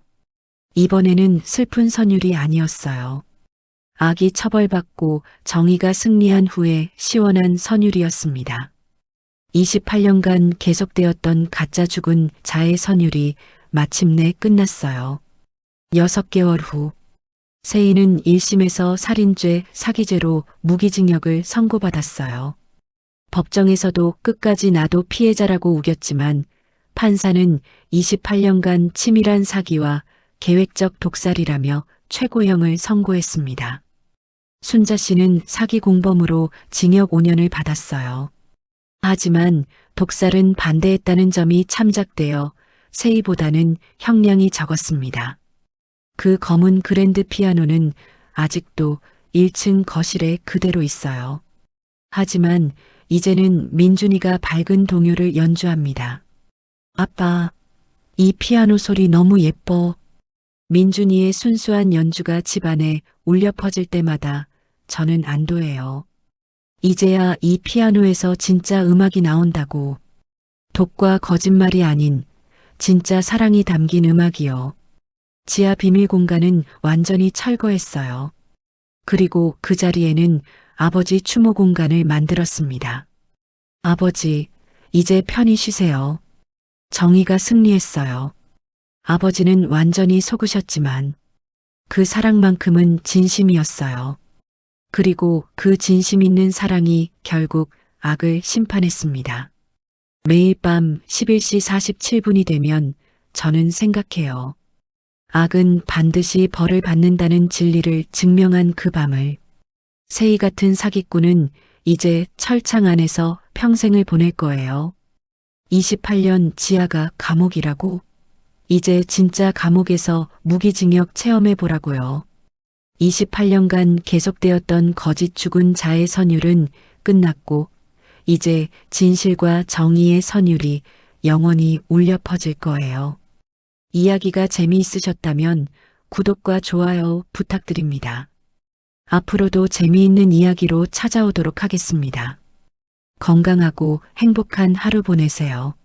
이번에는 슬픈 선율이 아니었어요. 악이 처벌받고 정의가 승리한 후에 시원한 선율이었습니다. 28년간 계속되었던 가짜 죽은 자의 선율이 마침내 끝났어요. 6개월 후 세희는 1심에서 살인죄, 사기죄로 무기징역을 선고받았어요. 법정에서도 끝까지 나도 피해자라고 우겼지만 판사는 28년간 치밀한 사기와 계획적 독살이라며 최고형을 선고했습니다. 순자 씨는 사기 공범으로 징역 5년을 받았어요. 하지만 독살은 반대했다는 점이 참작되어 세희보다는 형량이 적었습니다. 그 검은 그랜드 피아노는 아직도 1층 거실에 그대로 있어요. 하지만 이제는 민준이가 밝은 동요를 연주합니다. 아빠, 이 피아노 소리 너무 예뻐. 민준이의 순수한 연주가 집안에 울려 퍼질 때마다 저는 안도해요. 이제야 이 피아노에서 진짜 음악이 나온다고. 독과 거짓말이 아닌 진짜 사랑이 담긴 음악이요. 지하 비밀 공간은 완전히 철거했어요. 그리고 그 자리에는 아버지 추모 공간을 만들었습니다. 아버지, 이제 편히 쉬세요. 정의가 승리했어요. 아버지는 완전히 속으셨지만 그 사랑만큼은 진심이었어요. 그리고 그 진심 있는 사랑이 결국 악을 심판했습니다. 매일 밤 11시 47분이 되면 저는 생각해요. 악은 반드시 벌을 받는다는 진리를 증명한 그 밤을. 세희 같은 사기꾼은 이제 철창 안에서 평생을 보낼 거예요. 28년 지하가 감옥이라고? 이제 진짜 감옥에서 무기징역 체험해 보라고요. 28년간 계속되었던 거짓 죽은 자의 선율은 끝났고 이제 진실과 정의의 선율이 영원히 울려 퍼질 거예요. 이야기가 재미있으셨다면 구독과 좋아요 부탁드립니다. 앞으로도 재미있는 이야기로 찾아오도록 하겠습니다. 건강하고 행복한 하루 보내세요.